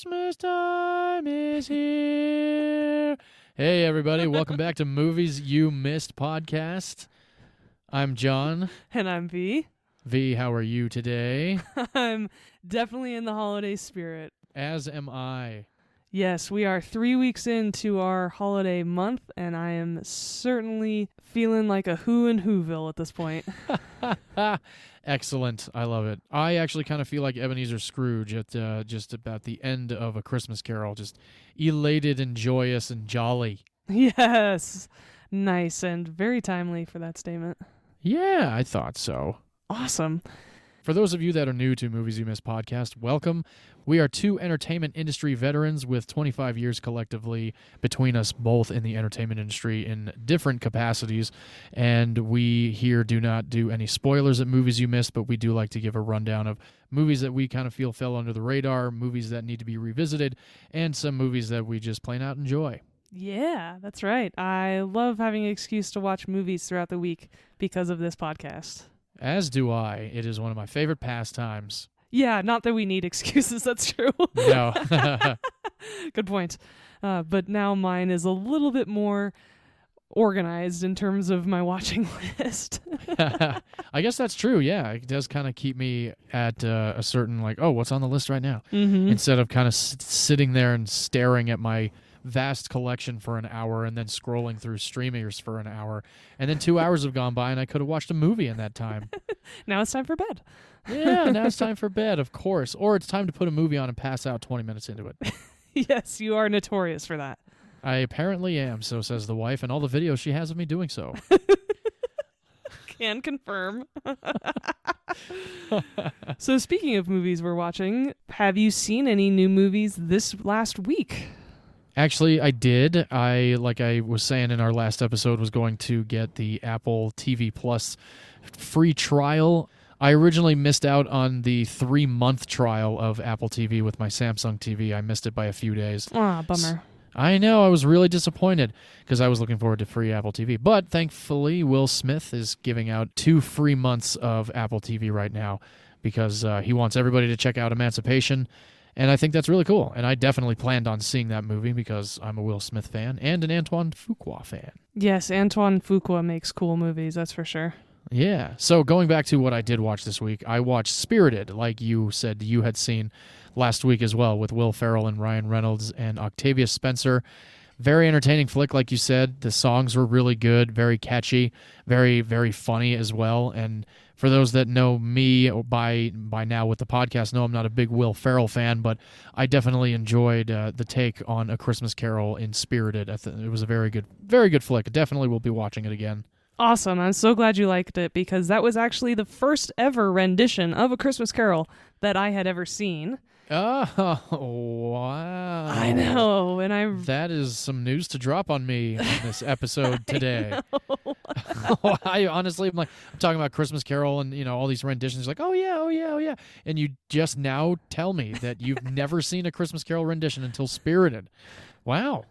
Christmas time is here. Hey, everybody. Welcome back to Movies You Missed podcast. I'm John. And I'm Vee. Vee, how are you today? I'm definitely in the holiday spirit. As am I. Yes, we are 3 weeks into our holiday month, and I am certainly feeling like a who in Whoville at this point. Excellent. I love it. I actually kind of feel like Ebenezer Scrooge at just about the end of A Christmas Carol, just elated and joyous and jolly. Yes. Nice and very timely for that statement. Yeah, I thought so. Awesome. For those of you that are new to Movies You Missed podcast, welcome. We are two entertainment industry veterans with 25 years collectively between us both in the entertainment industry in different capacities. And we here do not do any spoilers at Movies You Missed, but we do like to give a rundown of movies that we kind of feel fell under the radar, movies that need to be revisited, and some movies that we just plain out enjoy. Yeah, that's right. I love having an excuse to watch movies throughout the week because of this podcast. As do I. It is one of my favorite pastimes. Yeah, not that we need excuses, that's true. No. Good point. But now mine is a little bit more organized in terms of my watching list. I guess that's true, yeah. It does kind of keep me at a certain, like, oh, what's on the list right now? Mm-hmm. Instead of kind of sitting there and staring at my vast collection for an hour and then scrolling through streamers for an hour. And then 2 hours have gone by and I could have watched a movie in that time. Now it's time for bed. Yeah, now it's time for bed, of course. Or it's time to put a movie on and pass out 20 minutes into it. Yes, you are notorious for that. I apparently am, so says the wife, and all the videos she has of me doing so. Can confirm. So speaking of movies we're watching, have you seen any new movies this last week? Actually, I did. Like I was saying in our last episode, was going to get the Apple TV Plus free trial. I originally missed out on the 3-month trial of Apple TV with my Samsung TV. I missed it by a few days. Ah, bummer. I know. I was really disappointed because I was looking forward to free Apple TV. But thankfully, Will Smith is giving out 2 free months of Apple TV right now because he wants everybody to check out Emancipation. And I think that's really cool. And I definitely planned on seeing that movie because I'm a Will Smith fan and an Antoine Fuqua fan. Yes, Antoine Fuqua makes cool movies, that's for sure. Yeah. So going back to what I did watch this week, I watched Spirited, like you said you had seen last week as well, with Will Ferrell and Ryan Reynolds and Octavia Spencer. Very entertaining flick, like you said. The songs were really good, very catchy, very, very funny as well. And for those that know me by now with the podcast, know I'm not a big Will Ferrell fan, but I definitely enjoyed the take on A Christmas Carol in Spirited. It was a very good flick. Definitely will be watching it again. Awesome. I'm so glad you liked it because that was actually the first ever rendition of A Christmas Carol that I had ever seen. Oh, wow. I know. And that is some news to drop on me in this episode today. I honestly, I'm talking about Christmas Carol and, all these renditions. Like, oh yeah. And you just now tell me that you've never seen a Christmas Carol rendition until Spirited. Wow.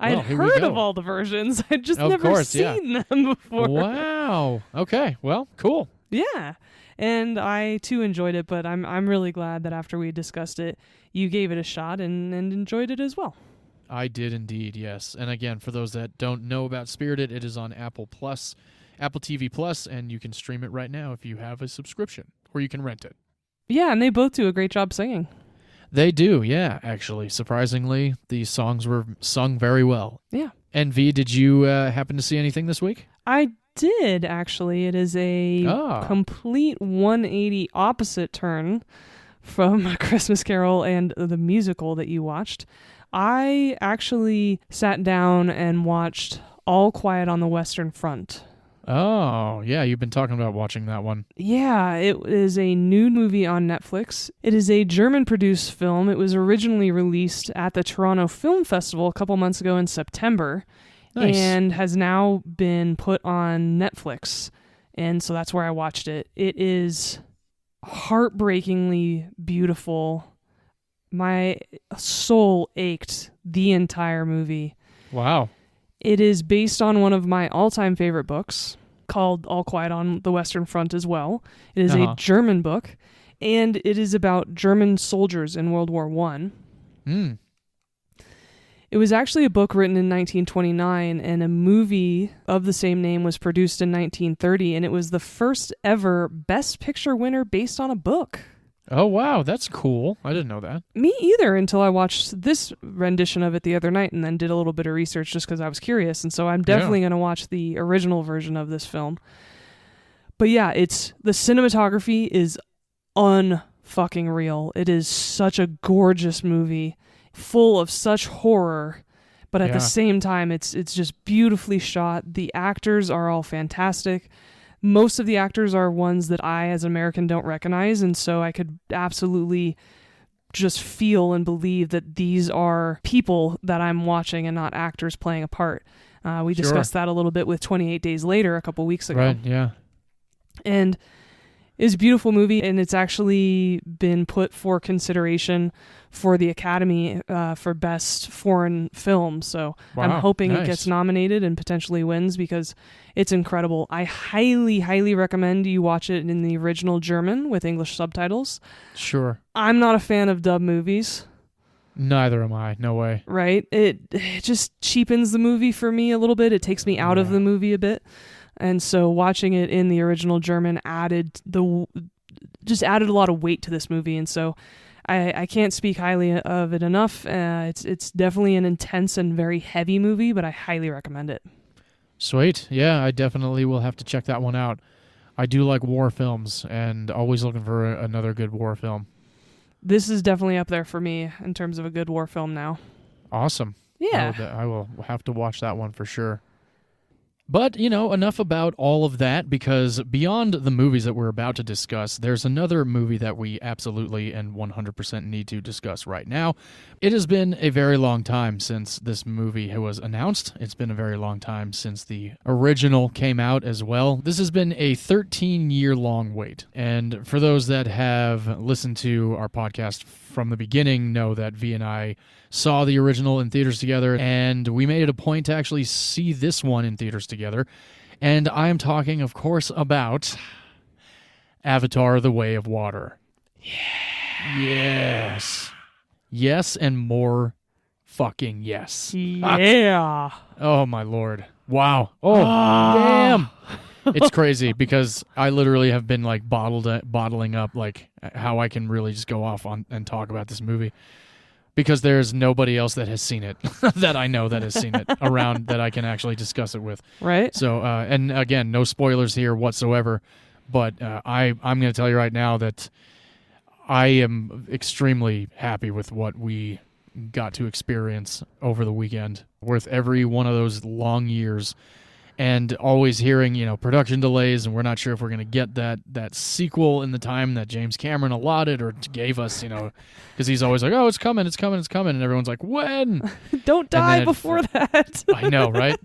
I had heard of all the versions. I'd just never seen them before. Wow. Okay. Well, cool. Yeah. And I, too, enjoyed it, but I'm really glad that after we discussed it, you gave it a shot and enjoyed it as well. I did indeed, yes. And again, for those that don't know about Spirited, it is on Apple TV Plus, and you can stream it right now if you have a subscription, or you can rent it. Yeah, and they both do a great job singing. They do, yeah, actually. Surprisingly, the songs were sung very well. Yeah. And V, did you happen to see anything this week? I did, actually. It is a complete 180 opposite turn from A Christmas Carol and the musical that you watched. I actually sat down and watched All Quiet on the Western Front. Oh, yeah, you've been talking about watching that one. Yeah, it is a new movie on Netflix. It is a German-produced film. It was originally released at the Toronto Film Festival a couple months ago in September. Nice. And has now been put on Netflix. And so that's where I watched it. It is heartbreakingly beautiful. My soul ached the entire movie. Wow. It is based on one of my all-time favorite books called All Quiet on the Western Front as well. It is a German book, and it is about German soldiers in World War I. It was actually a book written in 1929, and a movie of the same name was produced in 1930, and it was the first ever Best Picture winner based on a book. Oh, wow. That's cool. I didn't know that. Me either, until I watched this rendition of it the other night and then did a little bit of research just because I was curious. And so I'm definitely going to watch the original version of this film. But yeah, the cinematography is unfucking real. It is such a gorgeous movie, full of such horror, but at the same time, it's just beautifully shot. The actors are all fantastic. Most of the actors are ones that I, as an American, don't recognize, and so I could absolutely just feel and believe that these are people that I'm watching and not actors playing a part. We discussed that a little bit with 28 Days Later a couple weeks ago. Right, yeah. And it's a beautiful movie, and it's actually been put for consideration for the Academy for Best Foreign Film. So I'm hoping it gets nominated and potentially wins because it's incredible. I highly, highly recommend you watch it in the original German with English subtitles. Sure. I'm not a fan of dub movies. Neither am I. No way. Right? It just cheapens the movie for me a little bit. It takes me out of the movie a bit. And so watching it in the original German added a lot of weight to this movie. And so I can't speak highly of it enough. It's definitely an intense and very heavy movie, but I highly recommend it. Sweet. Yeah, I definitely will have to check that one out. I do like war films and always looking for another good war film. This is definitely up there for me in terms of a good war film now. Awesome. Yeah. I will have to watch that one for sure. But, enough about all of that, because beyond the movies that we're about to discuss, there's another movie that we absolutely and 100% need to discuss right now. It has been a very long time since this movie was announced. It's been a very long time since the original came out as well. This has been a 13-year-long wait. And for those that have listened to our podcast from the beginning know that Vee and I saw the original in theaters together, and we made it a point to actually see this one in theaters together. And I am talking, of course, about Avatar: The Way of Water. Yeah. Yes. Yes, and more fucking yes. Yeah. Oh, my Lord. Wow. Oh, damn. It's crazy because I literally have been like bottling up like how I can really just go off on and talk about this movie because there's nobody else that has seen it that I know that has seen it around that I can actually discuss it with. Right. So, and again, no spoilers here whatsoever, but I'm going to tell you right now that I am extremely happy with what we got to experience over the weekend, worth every one of those long years. And always hearing, production delays, and we're not sure if we're going to get that sequel in the time that James Cameron allotted or gave us, because he's always like, oh, it's coming, and everyone's like, when? Don't die before that. I know, right?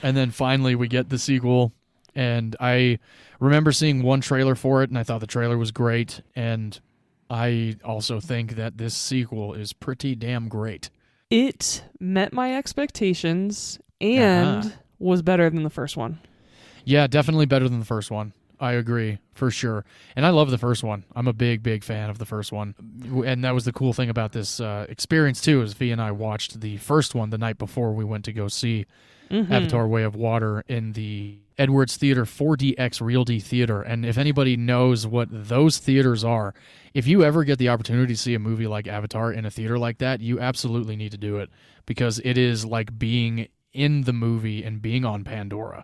And then finally we get the sequel, and I remember seeing one trailer for it, and I thought the trailer was great, and I also think that this sequel is pretty damn great. It met my expectations, and... was better than the first one. Yeah, definitely better than the first one. I agree, for sure. And I love the first one. I'm a big, big fan of the first one. And that was the cool thing about this experience, too, is Vee and I watched the first one the night before we went to go see Avatar: Way of Water in the Edwards Theater 4DX Realty Theater. And if anybody knows what those theaters are, if you ever get the opportunity to see a movie like Avatar in a theater like that, you absolutely need to do it because it is like being in the movie and being on Pandora.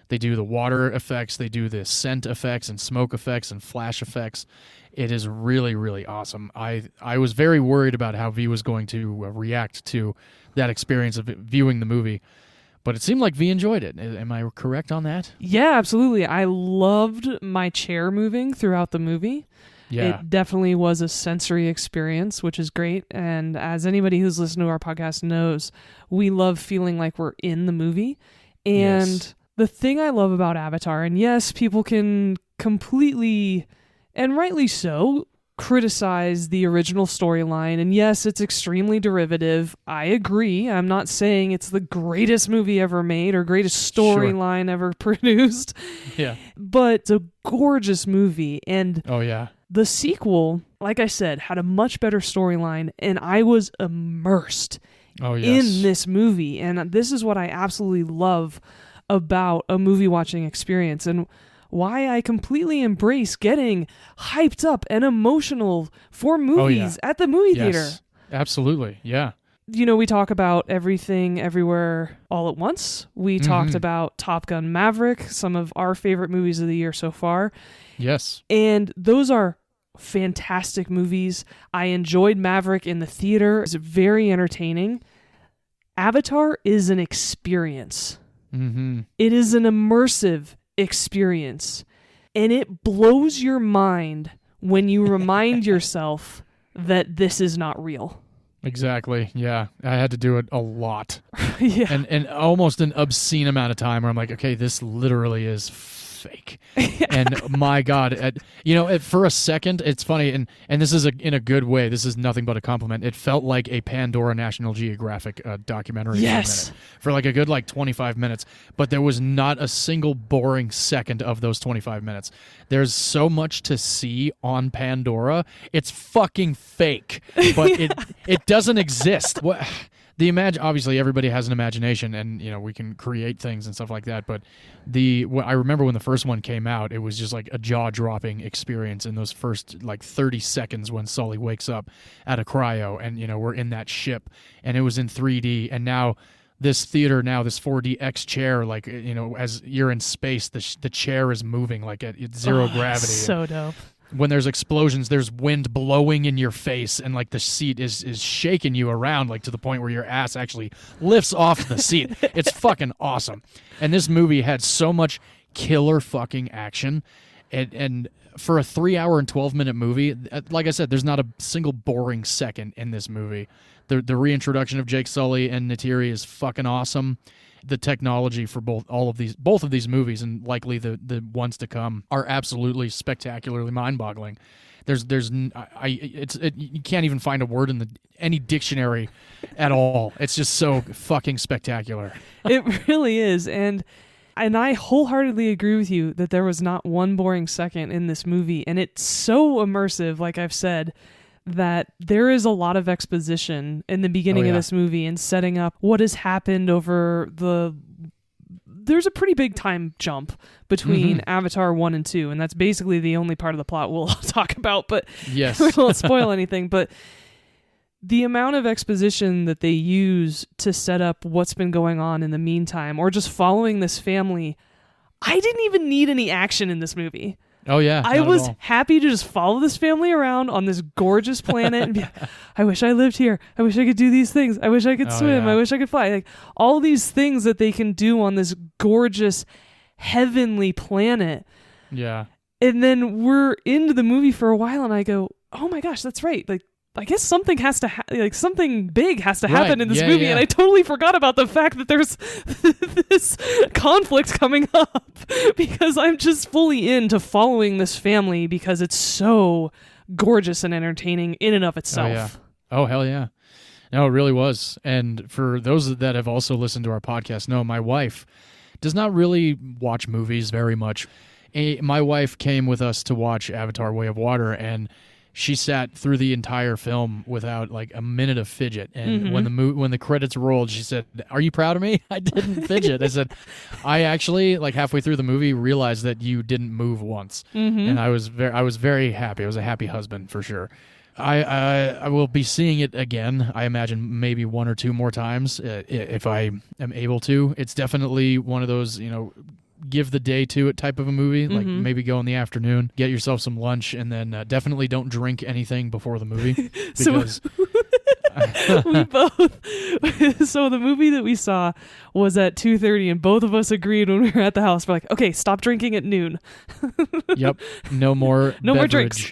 They do the water effects, they do the scent effects and smoke effects and flash effects. It is really, really awesome. I was very worried about how Vee was going to react to that experience of viewing the movie, but it seemed like Vee enjoyed it. Am I correct on that? Yeah, absolutely. I loved my chair moving throughout the movie. Yeah. It definitely was a sensory experience, which is great. And as anybody who's listened to our podcast knows, we love feeling like we're in the movie. And the thing I love about Avatar, and yes, people can completely, and rightly so, criticize the original storyline. And yes, it's extremely derivative. I agree. I'm not saying it's the greatest movie ever made or greatest storyline ever produced. Yeah. But it's a gorgeous movie. And oh, yeah. The sequel, like I said, had a much better storyline, and I was immersed in this movie. And this is what I absolutely love about a movie watching experience, and why I completely embrace getting hyped up and emotional for movies at the movie theater. Absolutely, yeah. You know, we talk about Everything Everywhere All at Once. We talked about Top Gun Maverick, some of our favorite movies of the year so far. Yes. And those are fantastic movies. I enjoyed Maverick in the theater. It's very entertaining. Avatar is an experience. Mm-hmm. It is an immersive experience. And it blows your mind when you remind yourself that this is not real. Exactly. Yeah. I had to do it a lot. Yeah. And almost an obscene amount of time where I'm like, okay, this literally is fake. And my God, for a second, it's funny, and this is in a good way. This is nothing but a compliment. It felt like a Pandora National Geographic documentary. Yes. For like a good 25 minutes, but there was not a single boring second of those 25 minutes. There's so much to see on Pandora. It's fucking fake, but it doesn't exist. What? Obviously everybody has an imagination, and we can create things and stuff like that, but I remember when the first one came out, it was just like a jaw-dropping experience in those first 30 seconds when Sully wakes up at a cryo, and we're in that ship, and it was in 3D, and now this theater, this 4DX chair, as you're in space, the chair is moving like at zero gravity. So dope. When there's explosions, there's wind blowing in your face, and the seat is shaking you around to the point where your ass actually lifts off the seat. It's fucking awesome. And this movie had so much killer fucking action, and for a 3-hour and 12-minute movie, like I said, there's not a single boring second in this movie. The reintroduction of Jake Sully and Neytiri is fucking awesome. The technology for both of these movies, and likely the ones to come, are absolutely spectacularly mind-boggling. You can't even find a word in any dictionary at all. It's just so fucking spectacular. It really is, and I wholeheartedly agree with you that there was not one boring second in this movie, and it's so immersive, like I've said, that there is a lot of exposition in the beginning of this movie and setting up what has happened over there's a pretty big time jump between Avatar 1 and 2, and that's basically the only part of the plot we'll talk about, but yes. we won't spoil anything. But the amount of exposition that they use to set up what's been going on in the meantime, or just following this family, I didn't even need any action in this movie. Oh, yeah. I was happy to just follow this family around on this gorgeous planet and be like, I wish I lived here. I wish I could do these things. I wish I could swim. Yeah. I wish I could fly. All these things that they can do on this gorgeous, heavenly planet. Yeah. And then we're into the movie for a while, and I go, oh my gosh, that's right. I guess something has to something big has to happen in this movie, and I totally forgot about the fact that there's this conflict coming up, because I'm just fully into following this family because it's so gorgeous and entertaining in and of itself. Oh hell yeah. No, it really was. And for those that have also listened to our podcast, no, my wife does not really watch movies very much. My wife came with us to watch Avatar: Way of Water, and she sat through the entire film without a minute of fidget. And when the credits rolled, she said, "Are you proud of me? I didn't fidget." I said, "I actually halfway through the movie realized that you didn't move once." And I was very happy. I was a happy husband for sure. I will be seeing it again. I imagine maybe one or two more times if I am able to. It's definitely one of those, give the day to it type of a movie. Maybe go in the afternoon, get yourself some lunch, and then definitely don't drink anything before the movie, because we both so the movie that we saw was at 2:30, and both of us agreed when we were at the house, we're like, okay, stop drinking at noon. Yep. No more drinks.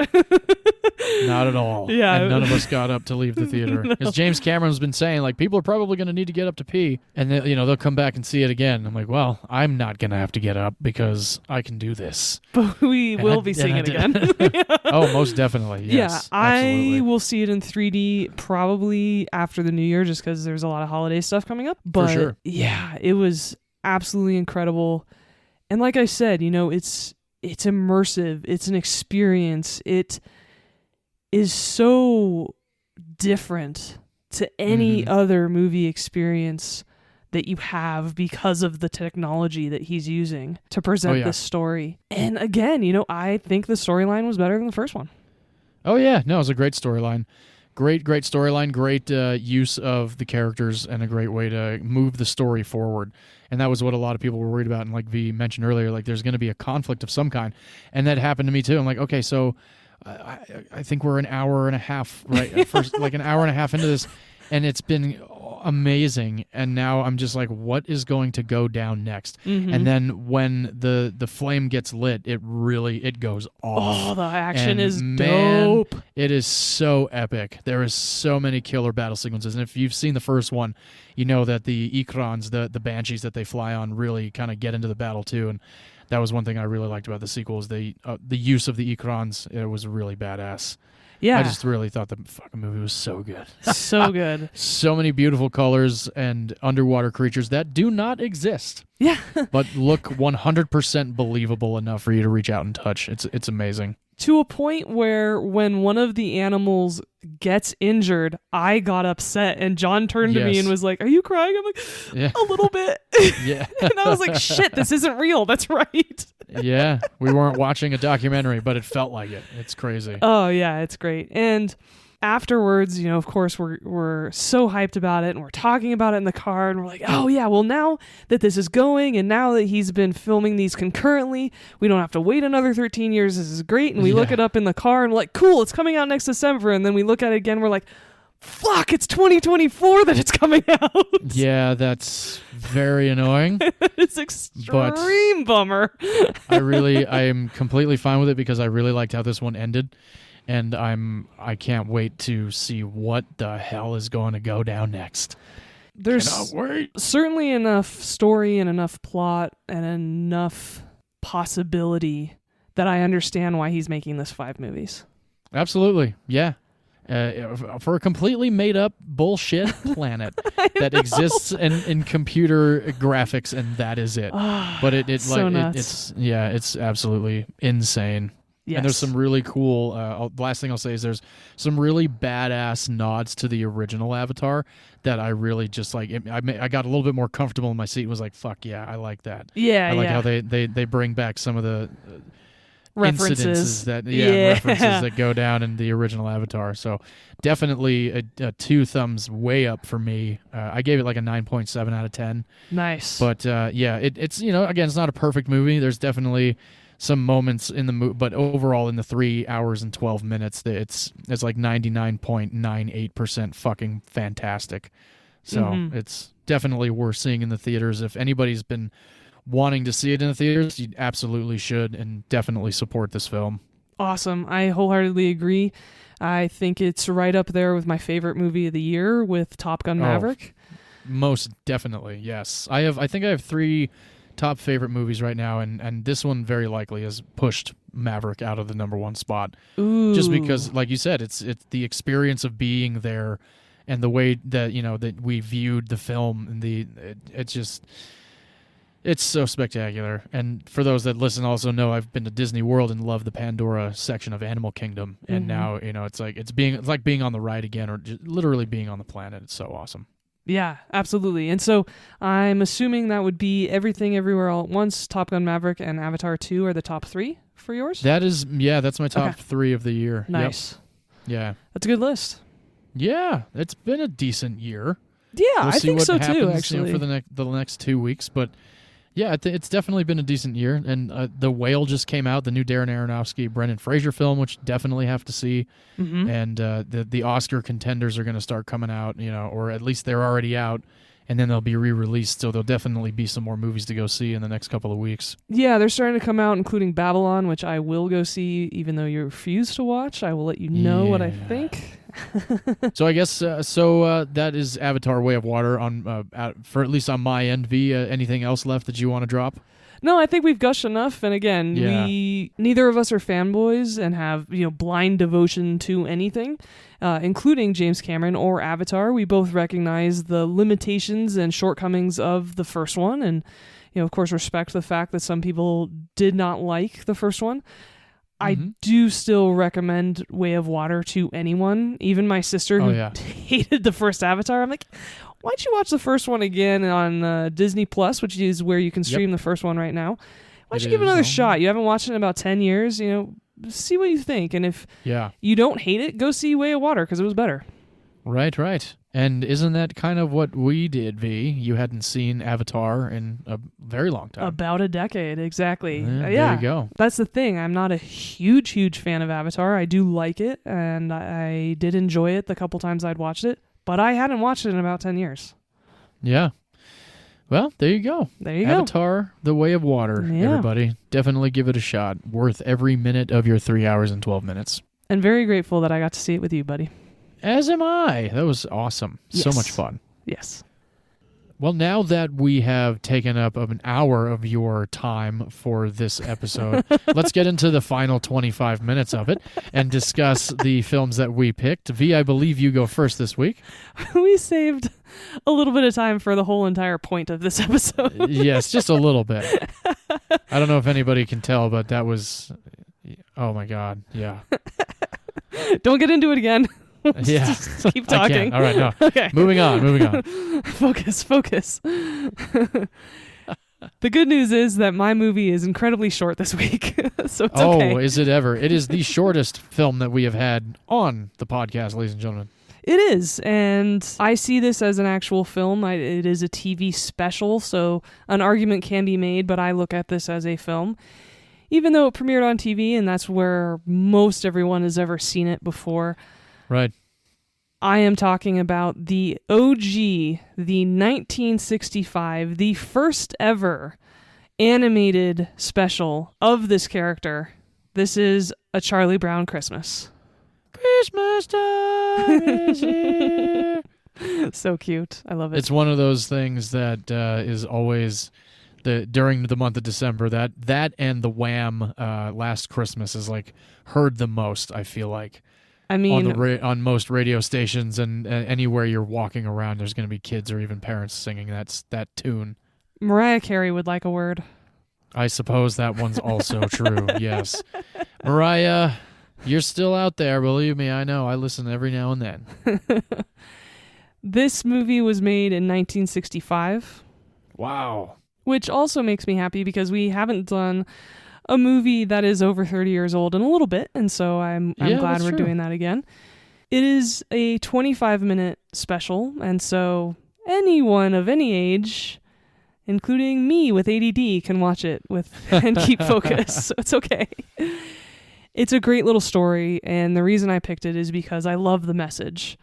Not at all. Yeah. And none of us got up to leave the theater. Because James Cameron's been saying, people are probably going to need to get up to pee. And then, they'll come back and see it again. I'm like, well, I'm not going to have to get up because I can do this. But we will be seeing it again. Oh, most definitely. Yes, yeah, absolutely. I will see it in 3D probably after the new year, just because there's a lot of holiday stuff coming up. But for sure. Yeah, it was absolutely incredible. And like I said, it's immersive. It's an experience. It is so different to any other movie experience that you have because of the technology that he's using to present this story. And again, I think the storyline was better than the first one. Oh yeah, no, it was a great storyline. Great storyline, great use of the characters, and a great way to move the story forward. And that was what a lot of people were worried about. And like V mentioned earlier, like there's going to be a conflict of some kind. And that happened to me too. I'm like, okay, so I think we're an hour and a half, right? First, like an hour and a half into this, and it's been amazing. And now I'm just like, what is going to go down next? And then when the flame gets lit, it goes off. Oh, the action is dope. It is so epic. There is so many killer battle sequences. And if you've seen the first one, you know that the Ikrons, the banshees that they fly on, really kind of get into the battle too. And that was one thing I really liked about the sequel, is the use of the Ikrons. It was really badass. Yeah. I just really thought the fucking movie was so good. So good. So many beautiful colors and underwater creatures that do not exist. Yeah. But look 100% believable enough for you to reach out and touch. It's amazing. To a point where when one of the animals gets injured, I got upset, and John turned to me and was like, "Are you crying?" I'm like, "A little bit." Yeah. And I was like, "Shit, this isn't real." That's right. Yeah, we weren't watching a documentary, but it felt like it. It's crazy. Oh yeah, it's great. And afterwards, of course, we're so hyped about it, and we're talking about it in the car, and we're like, oh yeah, well, now that this is going, and now that he's been filming these concurrently, we don't have to wait another 13 years. This is great. And we look it up in the car, and we're like, cool, it's coming out next December. And then we look at it again, we're like, fuck, it's 2024 that it's coming out. Yeah, that's very annoying. It's extreme bummer. I am completely fine with it, because I really liked how this one ended. And I can't wait to see what the hell is going to go down next. There's certainly enough story and enough plot and enough possibility that I understand why he's making this 5 movies. Absolutely, yeah. For a completely made-up bullshit planet that exists in computer graphics, and that is it. But it's absolutely insane. Yes. And there's some really cool, the last thing I'll say is there's some really badass nods to the original Avatar that I really just like. I got a little bit more comfortable in my seat and was like, fuck yeah, I like that. Yeah, I like how they bring back some of the references references that go down in the original Avatar. So definitely a 2 thumbs way up for me. I gave it like a 9.7 out of 10. Nice. But it's again, it's not a perfect movie. There's definitely some moments in the movie, but overall in the 3 hours and 12 minutes, it's like 99.98% fucking fantastic. So it's definitely worth seeing in the theaters. If anybody's been wanting to see it in the theaters, you absolutely should, and definitely support this film. Awesome. I wholeheartedly agree. I think it's right up there with my favorite movie of the year with Top Gun Maverick. Most definitely, yes. I think I have 3 top favorite movies right now, and this one very likely has pushed Maverick out of the number 1 spot. Ooh. Just because, like you said, it's the experience of being there, and the way that that we viewed the film, and it's so spectacular. And for those that listen also know I've been to Disney World and love the Pandora section of Animal Kingdom, and now it's like being on the ride again, or just literally being on the planet. It's so awesome. Yeah, absolutely. And so I'm assuming that would be Everything Everywhere All at Once, Top Gun Maverick, and Avatar 2 are the top 3 for yours? That's my top 3 of the year. Nice. Yep. Yeah. That's a good list. Yeah, it's been a decent year. Yeah, I think so too, actually. For the next 2 weeks, but yeah, it's definitely been a decent year. And The Whale just came out, the new Darren Aronofsky, Brendan Fraser film, which definitely have to see. And the Oscar contenders are going to start coming out, or at least they're already out, and then they'll be re-released. So there'll definitely be some more movies to go see in the next couple of weeks. Yeah, they're starting to come out, including Babylon, which I will go see, even though you refuse to watch. I will let you know what I think. So I guess that is Avatar: Way of Water for at least on my end. V, anything else left that you want to drop? No, I think we've gushed enough. And again, neither of us are fanboys and have blind devotion to anything, including James Cameron or Avatar. We both recognize the limitations and shortcomings of the first one, and of course, respect the fact that some people did not like the first one. I do still recommend Way of Water to anyone, even my sister who hated the first Avatar. I'm like, why don't you watch the first one again on Disney Plus, which is where you can stream the first one right now. Why don't you give it another shot? You haven't watched it in about 10 years, see what you think. And if you don't hate it, go see Way of Water because it was better. Right. And isn't that kind of what we did, V? You hadn't seen Avatar in a very long time. About a decade, exactly. There you go. That's the thing. I'm not a huge fan of Avatar. I do like it, and I did enjoy it the couple times I'd watched it, but I hadn't watched it in about 10 years. Yeah. Well, there you go. Avatar, The Way of Water, everybody. Definitely give it a shot. Worth every minute of your 3 hours and 12 minutes. And very grateful that I got to see it with you, buddy. As am I. That was awesome. Yes. So much fun. Yes. Well, now that we have taken up an hour of your time for this episode, let's get into the final 25 minutes of it and discuss the films that we picked. V, I believe you go first this week. We saved a little bit of time for the whole entire point of this episode. Yes, just a little bit. I don't know if anybody can tell, but that was... Oh, my God. Yeah. Don't get into it again. Yeah. Just keep talking. All right, no. Okay. Moving on. Focus. The good news is that my movie is incredibly short this week, so it's okay. Oh, is it ever? It is the shortest film that we have had on the podcast, ladies and gentlemen. It is, and I see this as an actual film. It is a TV special, so an argument can be made, but I look at this as a film. Even though it premiered on TV, and that's where most everyone has ever seen it before. Right. I am talking about the OG, the 1965, the first ever animated special of this character. This is A Charlie Brown Christmas. Christmas time is here. So cute. I love it. It's one of those things that is always... during the month of December, that and the Wham! Last Christmas is like heard the most, I feel like. I mean, on most radio stations and anywhere you're walking around, there's going to be kids or even parents singing that tune. Mariah Carey would like a word. I suppose that one's also true, yes. Mariah, you're still out there, believe me, I know. I listen every now and then. This movie was made in 1965. Wow. Which also makes me happy because we haven't done a movie that is over 30 years old in a little bit, and so I'm glad we're doing that again. It is a 25-minute special, and so anyone of any age, including me with ADD, can watch it and keep focus, so it's okay. It's a great little story, and the reason I picked it is because I love the message.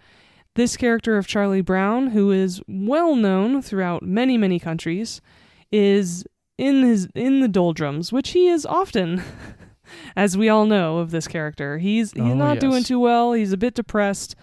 This character of Charlie Brown, who is well known throughout many, many countries, is in the doldrums, which he is often, as we all know of this character. He's not doing too well. He's a bit depressed.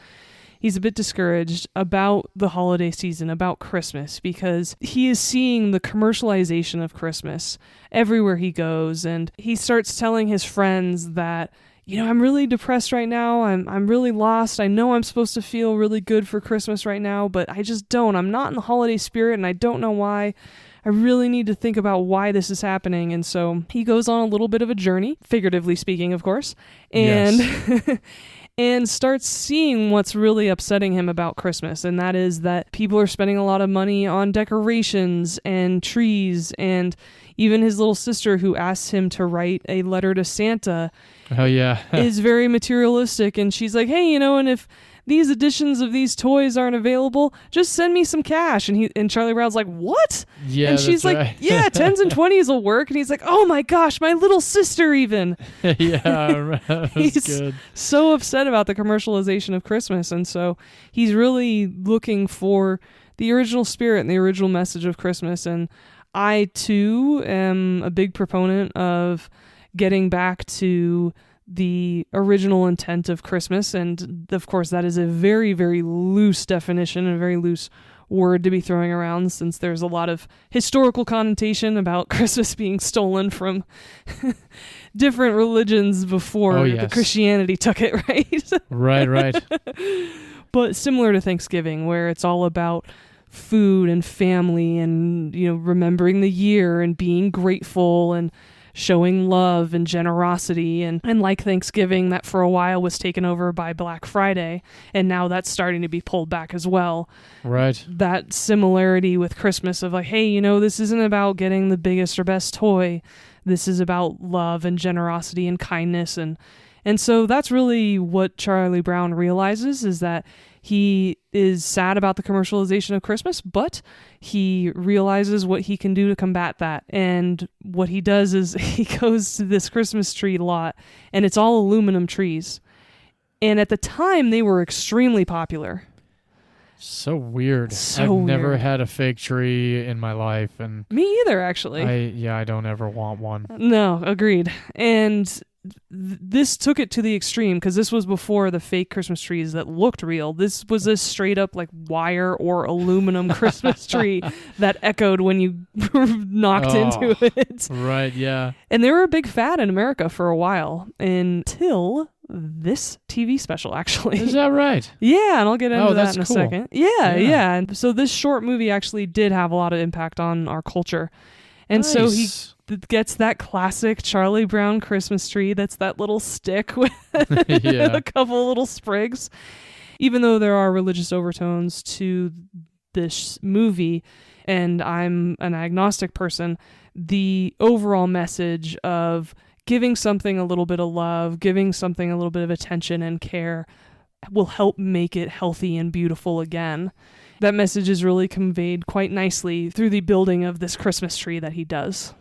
He's a bit discouraged about the holiday season, about Christmas, because he is seeing the commercialization of Christmas everywhere he goes, and he starts telling his friends that, I'm really depressed right now. I'm really lost. I know I'm supposed to feel really good for Christmas right now, but I just don't. I'm not in the holiday spirit, and I don't know why. I really need to think about why this is happening. And so he goes on a little bit of a journey, figuratively speaking, of course, and and starts seeing what's really upsetting him about Christmas. And that is that people are spending a lot of money on decorations and trees, and even his little sister, who asks him to write a letter to Santa, is very materialistic. And she's like, hey, and if these editions of these toys aren't available, just send me some cash. And Charlie Brown's like, what? Yeah, and she's like, right. Yeah, 10s and 20s will work. And he's like, oh my gosh, my little sister even. Yeah, he's good. So upset about the commercialization of Christmas. And so he's really looking for the original spirit and the original message of Christmas. And I, too, am a big proponent of getting back to the original intent of Christmas, and of course that is a very, very loose definition, a very loose word to be throwing around, since there's a lot of historical connotation about Christmas being stolen from different religions before the Christianity took it, right? Right. But similar to Thanksgiving, where it's all about food and family and, remembering the year and being grateful and showing love and generosity. And like Thanksgiving, that for a while was taken over by Black Friday, and now that's starting to be pulled back as well. Right. That similarity with Christmas of like, hey, this isn't about getting the biggest or best toy. This is about love and generosity and kindness. And so that's really what Charlie Brown realizes, is that he is sad about the commercialization of Christmas, but he realizes what he can do to combat that. And what he does is he goes to this Christmas tree lot, and it's all aluminum trees. And at the time, they were extremely popular. So weird. So I've never weird. had a fake tree in my life, and Me either, actually. I don't ever want one. No, agreed. And this took it to the extreme, because this was before the fake Christmas trees that looked real. This was a straight up like wire or aluminum Christmas tree that echoed when you knocked into it. Right, yeah. And they were a big fad in America for a while, until this TV special, actually. Is that right? Yeah, and I'll get into that in a cool. second. Yeah. And so this short movie actually did have a lot of impact on our culture. And so he gets that classic Charlie Brown Christmas tree that's that little stick with a couple little sprigs. Even though there are religious overtones to this movie, and I'm an agnostic person, the overall message of giving something a little bit of love, giving something a little bit of attention and care will help make it healthy and beautiful again. That message is really conveyed quite nicely through the building of this Christmas tree that he does.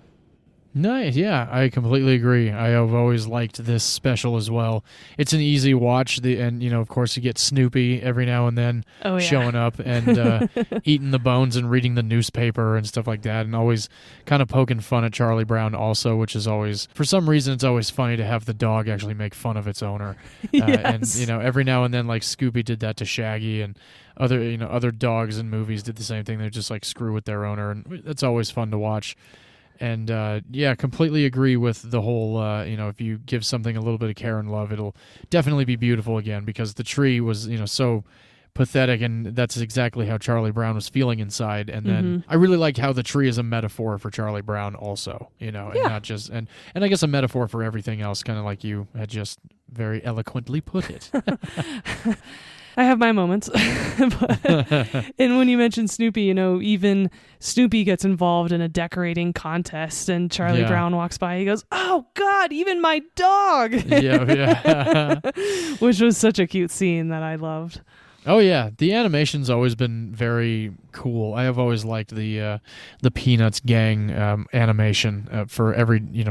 Nice, yeah, I completely agree. I have always liked this special as well. It's an easy watch, and of course you get Snoopy every now and then showing up and eating the bones and reading the newspaper and stuff like that, and always kind of poking fun at Charlie Brown also, which is always, for some reason, it's always funny to have the dog actually make fun of its owner. Yes. And every now and then, like Scooby did that to Shaggy, and other dogs in movies did the same thing. They just like screw with their owner, and it's always fun to watch. And completely agree with the whole, if you give something a little bit of care and love, it'll definitely be beautiful again, because the tree was, so pathetic, and that's exactly how Charlie Brown was feeling inside. And then I really liked how the tree is a metaphor for Charlie Brown also, and not just, and I guess a metaphor for everything else, kind of like you had just very eloquently put it. I have my moments. And when you mentioned Snoopy, even Snoopy gets involved in a decorating contest, and Charlie Brown walks by. He goes, "Oh, God, even my dog!" Yeah. Which was such a cute scene that I loved. Oh yeah, the animation's always been very cool. I have always liked the Peanuts gang animation for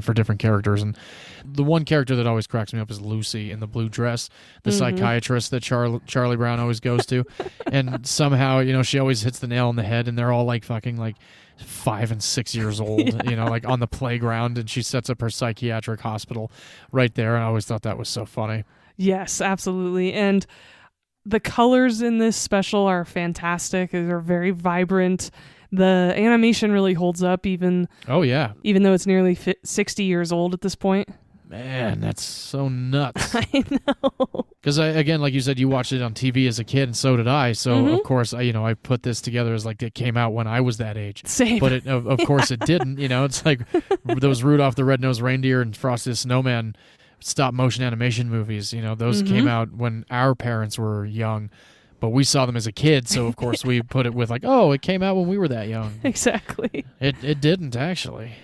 for different characters, and the one character that always cracks me up is Lucy in the blue dress, the psychiatrist that Charlie Brown always goes to, and somehow she always hits the nail on the head, and they're all like fucking like 5 and 6 years old, like on the playground, and she sets up her psychiatric hospital right there, and I always thought that was so funny. Yes, absolutely, and the colors in this special are fantastic. They're very vibrant. The animation really holds up, even though it's nearly 60 years old at this point. Man, that's so nuts. I know. Because, again, like you said, you watched it on TV as a kid, and so did I. So, of course, I put this together as like it came out when I was that age. Same. But, of course, it didn't. It's like those Rudolph the Red-Nosed Reindeer and Frosty the Snowman stop-motion animation movies. Those came out when our parents were young, but we saw them as a kid, so, of course, we put it with like, oh, it came out when we were that young. Exactly. It didn't, actually.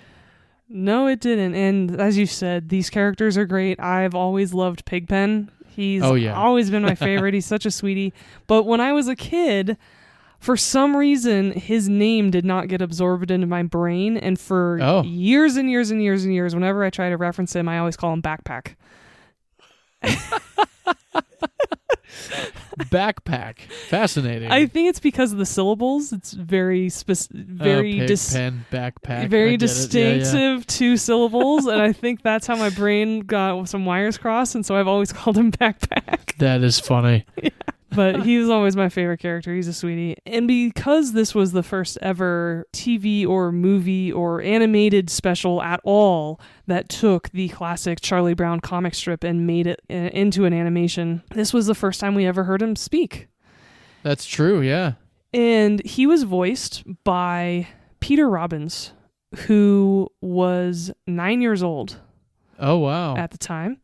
No, it didn't. And as you said, these characters are great. I've always loved Pigpen. He's always been my favorite. He's such a sweetie. But when I was a kid, for some reason, his name did not get absorbed into my brain. And for years and years and years and years, whenever I try to reference him, I always call him Backpack. Backpack. Fascinating. I think it's because of the syllables. It's very pen, backpack. Very distinctive 2 syllables, and I think that's how my brain got some wires crossed, and so I've always called him Backpack. That is funny. Yeah. But he was always my favorite character. He's a sweetie. And because this was the first ever TV or movie or animated special at all that took the classic Charlie Brown comic strip and made it into an animation, this was the first time we ever heard him speak. That's true, yeah. And he was voiced by Peter Robbins, who was 9 years old. Oh, wow. At the time.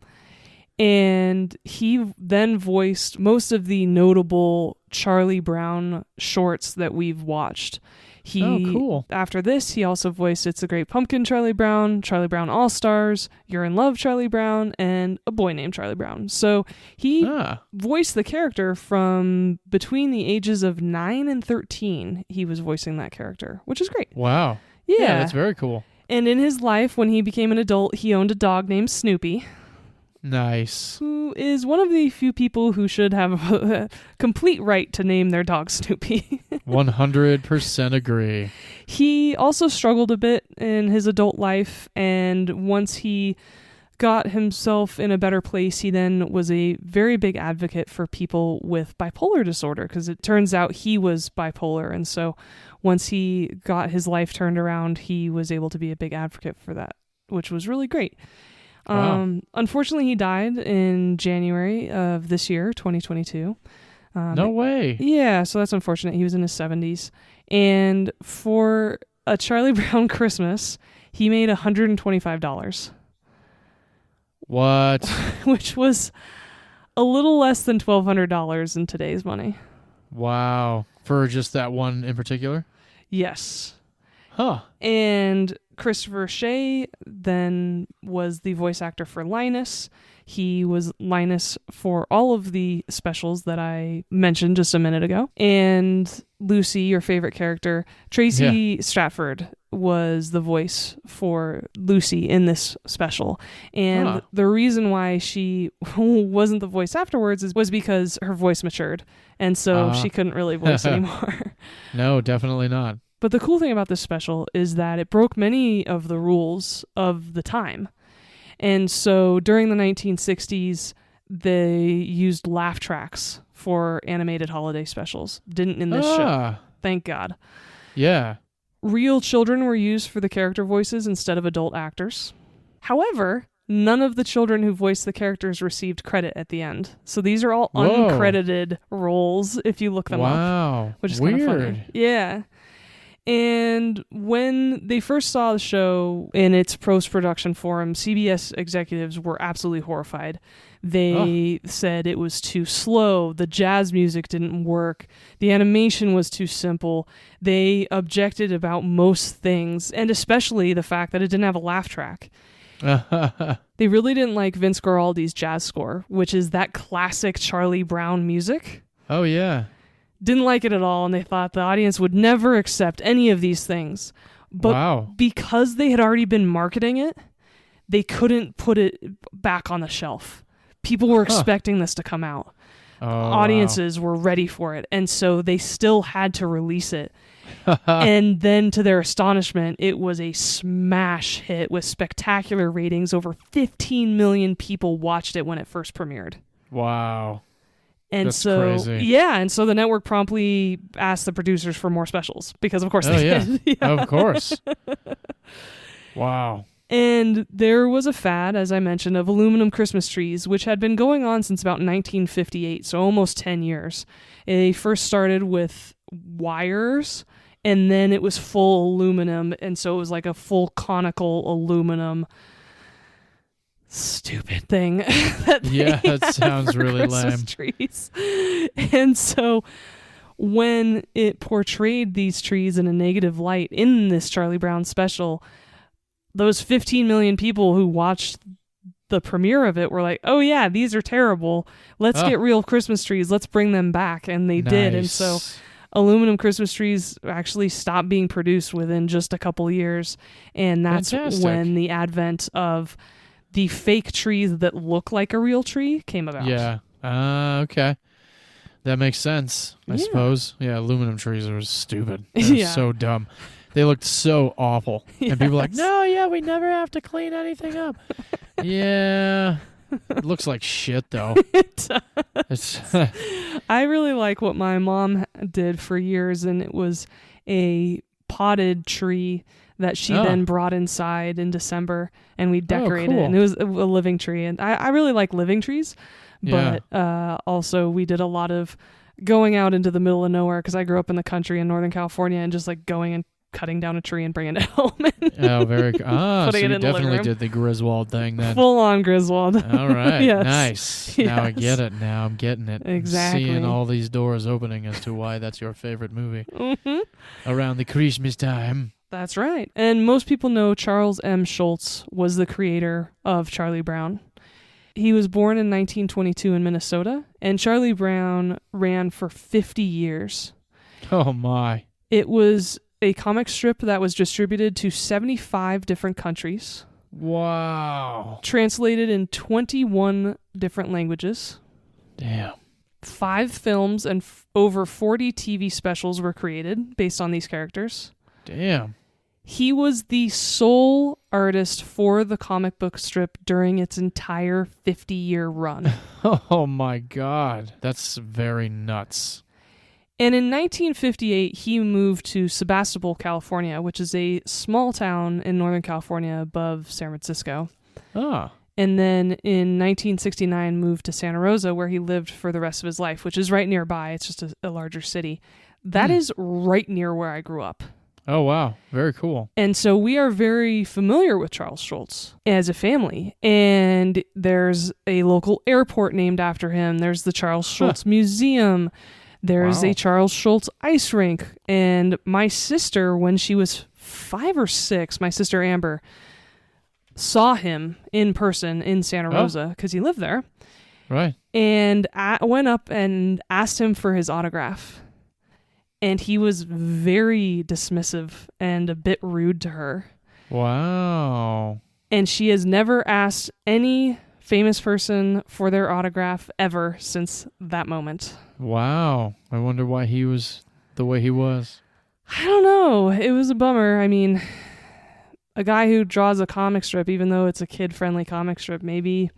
And he then voiced most of the notable Charlie Brown shorts that we've watched. Cool. After this, he also voiced It's a Great Pumpkin Charlie Brown All-Stars, You're in Love Charlie Brown, and A Boy Named Charlie Brown. So he voiced the character from between the ages of 9 and 13. He was voicing that character, which is great. Wow. Yeah, that's very cool. And in his life, when he became an adult, he owned a dog named Snoopy. Nice. Who is one of the few people who should have a complete right to name their dog Snoopy. 100% agree. He also struggled a bit in his adult life, and once he got himself in a better place, he then was a very big advocate for people with bipolar disorder, because it turns out he was bipolar, and so once he got his life turned around, he was able to be a big advocate for that, which was really great. Wow. Unfortunately, he died in January of this year, 2022. No way. Yeah, so that's unfortunate. He was in his 70s. And for a Charlie Brown Christmas, he made $125. What? Which was a little less than $1,200 in today's money. Wow. For just that one in particular? Yes. Huh. And Christopher Shea then was the voice actor for Linus. He was Linus for all of the specials that I mentioned just a minute ago. And Lucy, your favorite character, Tracy Stratford, was the voice for Lucy in this special. And the reason why she wasn't the voice afterwards was because her voice matured. And so she couldn't really voice anymore. No, definitely not. But the cool thing about this special is that it broke many of the rules of the time. And so during the 1960s, they used laugh tracks for animated holiday specials. Didn't in this show. Thank God. Yeah. Real children were used for the character voices instead of adult actors. However, none of the children who voiced the characters received credit at the end. So these are all uncredited roles if you look them up. Wow. Which is kind of funny. Yeah. And when they first saw the show in its post-production form, CBS executives were absolutely horrified. They said it was too slow, the jazz music didn't work, the animation was too simple. They objected about most things, and especially the fact that it didn't have a laugh track. They really didn't like Vince Guaraldi's jazz score, which is that classic Charlie Brown music. Oh, yeah. Didn't like it at all, and they thought the audience would never accept any of these things. But because they had already been marketing it, they couldn't put it back on the shelf. People were expecting this to come out. Audiences were ready for it, and so they still had to release it. And then, to their astonishment, it was a smash hit with spectacular ratings. Over 15 million people watched it when it first premiered. Wow. And That's crazy. and so the network promptly asked the producers for more specials because, of course, they did. Yeah. Of course. Wow. And there was a fad, as I mentioned, of aluminum Christmas trees, which had been going on since about 1958, so almost 10 years. They first started with wires, and then it was full aluminum, and so it was like a full conical aluminum stupid thing. That sounds really lame. Trees. And so when it portrayed these trees in a negative light in this Charlie Brown special, those 15 million people who watched the premiere of it were like, oh yeah, these are terrible. Let's get real Christmas trees. Let's bring them back. And they did. And so aluminum Christmas trees actually stopped being produced within just a couple years. And that's when the advent of the fake trees that look like a real tree came about. Yeah. Okay. That makes sense, I suppose. Yeah, aluminum trees are stupid. They're so dumb. They looked so awful. And people were like, no, we never have to clean anything up. Yeah. It looks like shit, though. It does. I really like what my mom did for years, and it was a potted tree that she then brought inside in December, and we decorated it. And it was a living tree. And I really like living trees, but also we did a lot of going out into the middle of nowhere, because I grew up in the country in Northern California, and just like going and cutting down a tree and bringing it home. Oh, very cool. So you definitely the did the Griswold thing then. Full on Griswold. All right. Yes. Nice. Yes. Now I get it. Now I'm getting it. Exactly. I'm seeing all these doors opening as to why that's your favorite movie. Mm-hmm. Around the Christmas time. That's right. And most people know Charles M. Schulz was the creator of Charlie Brown. He was born in 1922 in Minnesota, and Charlie Brown ran for 50 years. Oh, my. It was a comic strip that was distributed to 75 different countries. Wow. Translated in 21 different languages. Damn. 5 films and over 40 TV specials were created based on these characters. Damn. He was the sole artist for the comic book strip during its entire 50-year run. Oh, my God. That's very nuts. And in 1958, he moved to Sebastopol, California, which is a small town in Northern California above San Francisco. Ah. And then in 1969, moved to Santa Rosa, where he lived for the rest of his life, which is right nearby. It's just a larger city. That is right near where I grew up. Oh, wow. Very cool. And so we are very familiar with Charles Schulz as a family. And there's a local airport named after him. There's the Charles Schulz Museum. There's a Charles Schulz ice rink. And my sister, when she was 5 or 6, my sister Amber, saw him in person in Santa Rosa because he lived there. Right. And I went up and asked him for his autograph. And he was very dismissive and a bit rude to her. Wow. And she has never asked any famous person for their autograph ever since that moment. Wow. I wonder why he was the way he was. I don't know. It was a bummer. I mean, a guy who draws a comic strip, even though it's a kid-friendly comic strip, maybe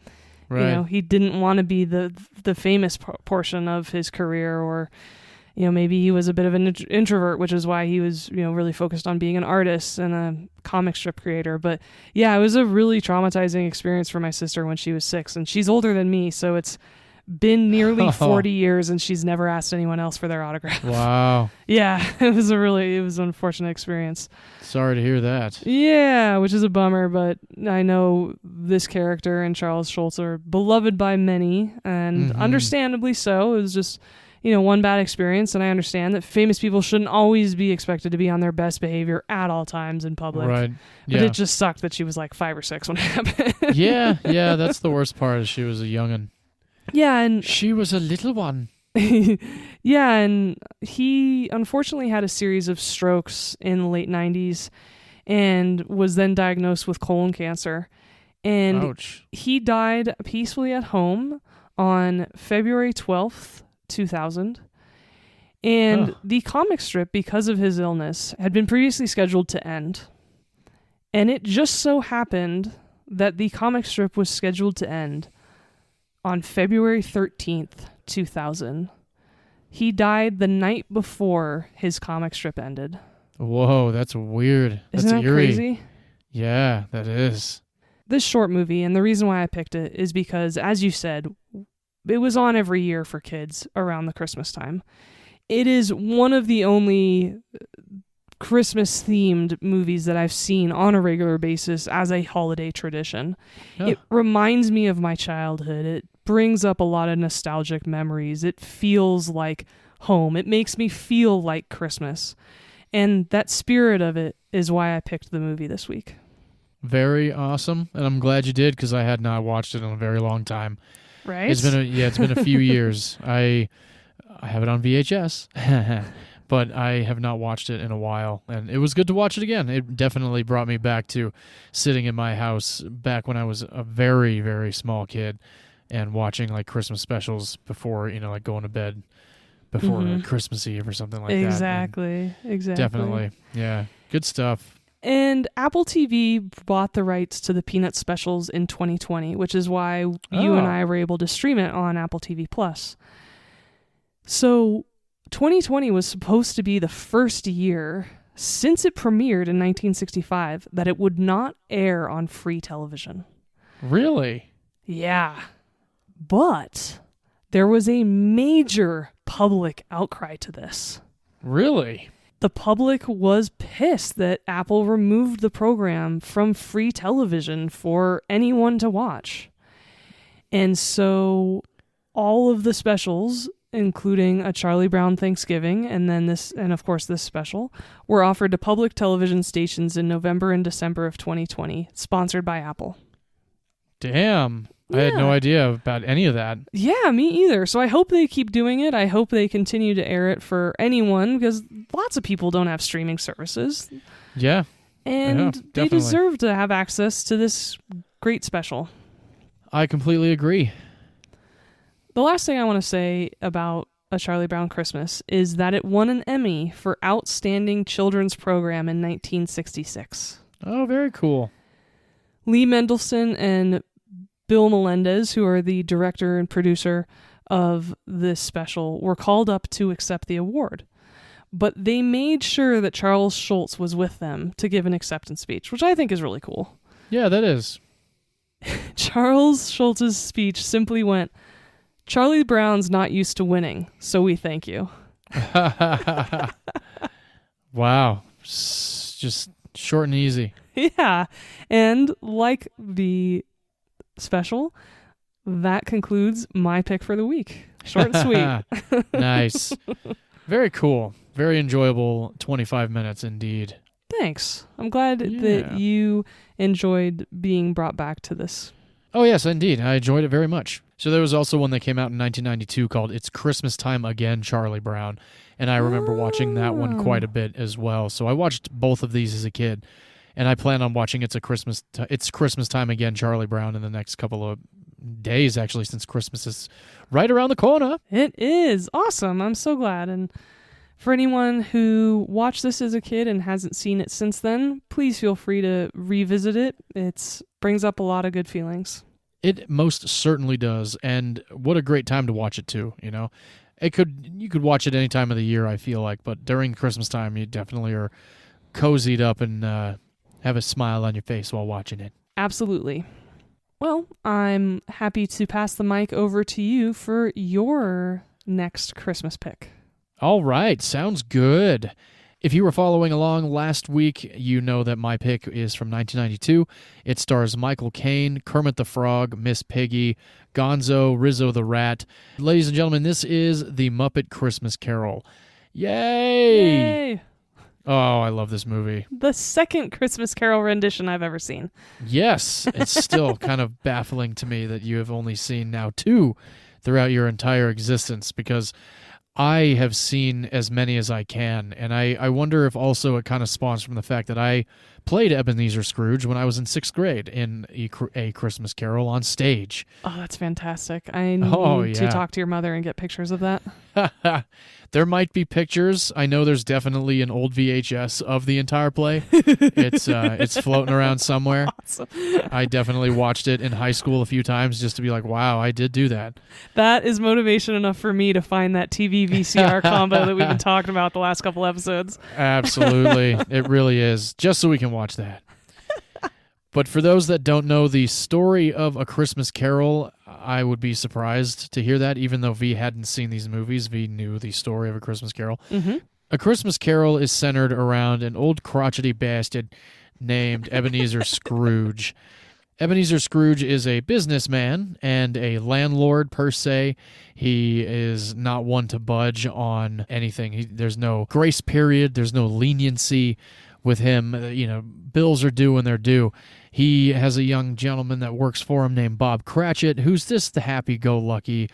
he didn't want to be the famous portion of his career, or maybe he was a bit of an introvert, which is why he was, really focused on being an artist and a comic strip creator. But yeah, it was a really traumatizing experience for my sister when she was 6, and she's older than me, so it's been nearly 40 years and she's never asked anyone else for their autograph. Wow. Yeah, it was an unfortunate experience. Sorry to hear that. Yeah, which is a bummer, but I know this character and Charles Schulz are beloved by many, and understandably so. It was just one bad experience, and I understand that famous people shouldn't always be expected to be on their best behavior at all times in public. Right. Yeah. But it just sucked that she was like 5 or 6 when it happened. Yeah, that's the worst part, is she was a youngin'. Yeah, and she was a little one. Yeah, and he unfortunately had a series of strokes in the late 90s and was then diagnosed with colon cancer. And ouch. He died peacefully at home on February 12th, 2000. And the comic strip, because of his illness, had been previously scheduled to end. And it just so happened that the comic strip was scheduled to end on February 13th, 2000. He died the night before his comic strip ended. Whoa, that's weird. Isn't that eerie. crazy? Yeah, that is. This short movie, and the reason why I picked it, is because, as you said, it was on every year for kids around the Christmas time. It is one of the only Christmas-themed movies that I've seen on a regular basis as a holiday tradition. Oh. It reminds me of my childhood. It brings up a lot of nostalgic memories. It feels like home. It makes me feel like Christmas. And that spirit of it is why I picked the movie this week. Very awesome. And I'm glad you did, because I had not watched it in a very long time. Right? It's been a few years. I have it on VHS. But I have not watched it in a while, and it was good to watch it again. It definitely brought me back to sitting in my house back when I was a very, very small kid and watching like Christmas specials before, like going to bed before Christmas Eve or something like that. Exactly. Definitely. Yeah. Good stuff. And Apple TV bought the rights to the Peanuts specials in 2020, which is why you and I were able to stream it on Apple TV Plus. So 2020 was supposed to be the first year since it premiered in 1965 that it would not air on free television. Really? Yeah. But There was a major public outcry to this. Really? The public was pissed that Apple removed the program from free television for anyone to watch. And so all of the specials, including a Charlie Brown Thanksgiving and then this, and of course this special, were offered to public television stations in November and December of 2020, sponsored by Apple. Damn. I had no idea about any of that. Yeah, me either. So I hope they keep doing it. I hope they continue to air it for anyone, because lots of people don't have streaming services. Yeah. And they deserve to have access to this great special. I completely agree. The last thing I want to say about A Charlie Brown Christmas is that it won an Emmy for Outstanding Children's Program in 1966. Oh, very cool. Lee Mendelsohn and Bill Melendez, who are the director and producer of this special, were called up to accept the award. But they made sure that Charles Schulz was with them to give an acceptance speech, which I think is really cool. Yeah, that is. Charles Schulz's speech simply went, "Charlie Brown's not used to winning, so we thank you." Wow. Just short and easy. Yeah. And like the special, that concludes my pick for the week. Short and sweet. Nice. Very cool. Very enjoyable 25 minutes indeed. Thanks. I'm glad that you enjoyed being brought back to this. Oh, yes, indeed. I enjoyed it very much. So there was also one that came out in 1992 called It's Christmas Time Again, Charlie Brown. And I remember watching that one quite a bit as well. So I watched both of these as a kid. And I plan on watching It's Christmas Time Again, Charlie Brown in the next couple of days, actually, since Christmas is right around the corner. It is. Awesome. I'm so glad. And for anyone who watched this as a kid and hasn't seen it since then, please feel free to revisit it. It brings up a lot of good feelings. It most certainly does. And what a great time to watch it, too, you know? You could watch it any time of the year, I feel like, but during Christmas time, you definitely are cozied up and have a smile on your face while watching it. Absolutely. Well, I'm happy to pass the mic over to you for your next Christmas pick. All right. Sounds good. If you were following along last week, you know that my pick is from 1992. It stars Michael Caine, Kermit the Frog, Miss Piggy, Gonzo, Rizzo the Rat. Ladies and gentlemen, this is the Muppet Christmas Carol. Yay! Oh, I love this movie. The second Christmas Carol rendition I've ever seen. Yes, it's still kind of baffling to me that you have only seen now 2 throughout your entire existence, because I have seen as many as I can, and I wonder if also it kind of spawns from the fact that I played Ebenezer Scrooge when I was in 6th grade in A Christmas Carol on stage. Oh, that's fantastic. I need to talk to your mother and get pictures of that. There might be pictures. I know there's definitely an old VHS of the entire play. It's floating around somewhere. Awesome. I definitely watched it in high school a few times just to be like, wow, I did do that. That is motivation enough for me to find that TV VCR combo that we've been talking about the last couple episodes. Absolutely. It really is. Just so we can watch that. But for those that don't know the story of A Christmas Carol, I would be surprised to hear that, even though V hadn't seen these movies. V knew the story of A Christmas Carol. Mm-hmm. A Christmas Carol is centered around an old crotchety bastard named Ebenezer Scrooge. Ebenezer Scrooge is a businessman and a landlord per se. He is not one to budge on anything. There's no grace period. There's no leniency with him. Bills are due when they're due. He has a young gentleman that works for him named Bob Cratchit, who's just the happy-go-lucky,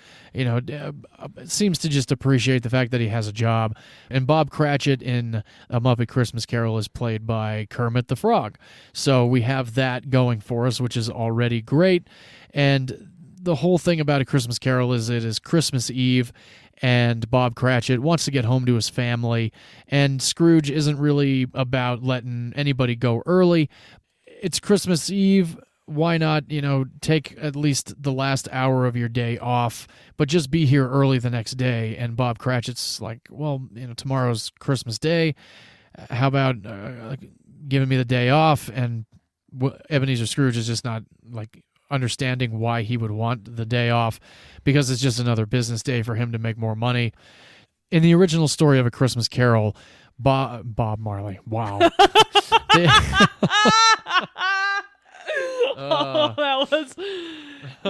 seems to just appreciate the fact that he has a job. And Bob Cratchit in A Muppet Christmas Carol is played by Kermit the Frog. So we have that going for us, which is already great. And the whole thing about A Christmas Carol is it is Christmas Eve, and Bob Cratchit wants to get home to his family, and Scrooge isn't really about letting anybody go early. It's Christmas Eve. Why not, take at least the last hour of your day off, but just be here early the next day? And Bob Cratchit's like, well, tomorrow's Christmas Day. How about giving me the day off? And Ebenezer Scrooge is just not like understanding why he would want the day off, because it's just another business day for him to make more money. In the original story of A Christmas Carol, Bob Marley. Wow. Oh, that was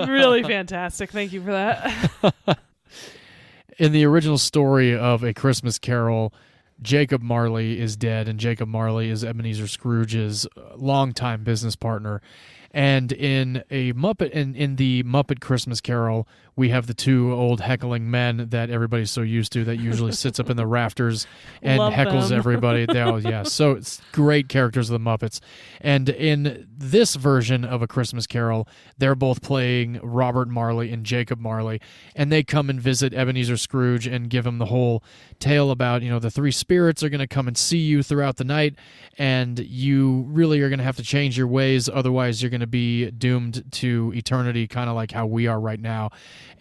really fantastic. Thank you for that. In the original story of A Christmas Carol, Jacob Marley is dead, and Jacob Marley is Ebenezer Scrooge's longtime business partner. And in the Muppet Christmas Carol, we have the two old heckling men that everybody's so used to that usually sits up in the rafters and Love heckles them. everybody. So it's great characters of the Muppets. And in this version of A Christmas Carol, they're both playing Robert Marley and Jacob Marley, and they come and visit Ebenezer Scrooge and give him the whole tale about, the three spirits are going to come and see you throughout the night, and you really are going to have to change your ways, otherwise you're going to be doomed to eternity, kind of like how we are right now.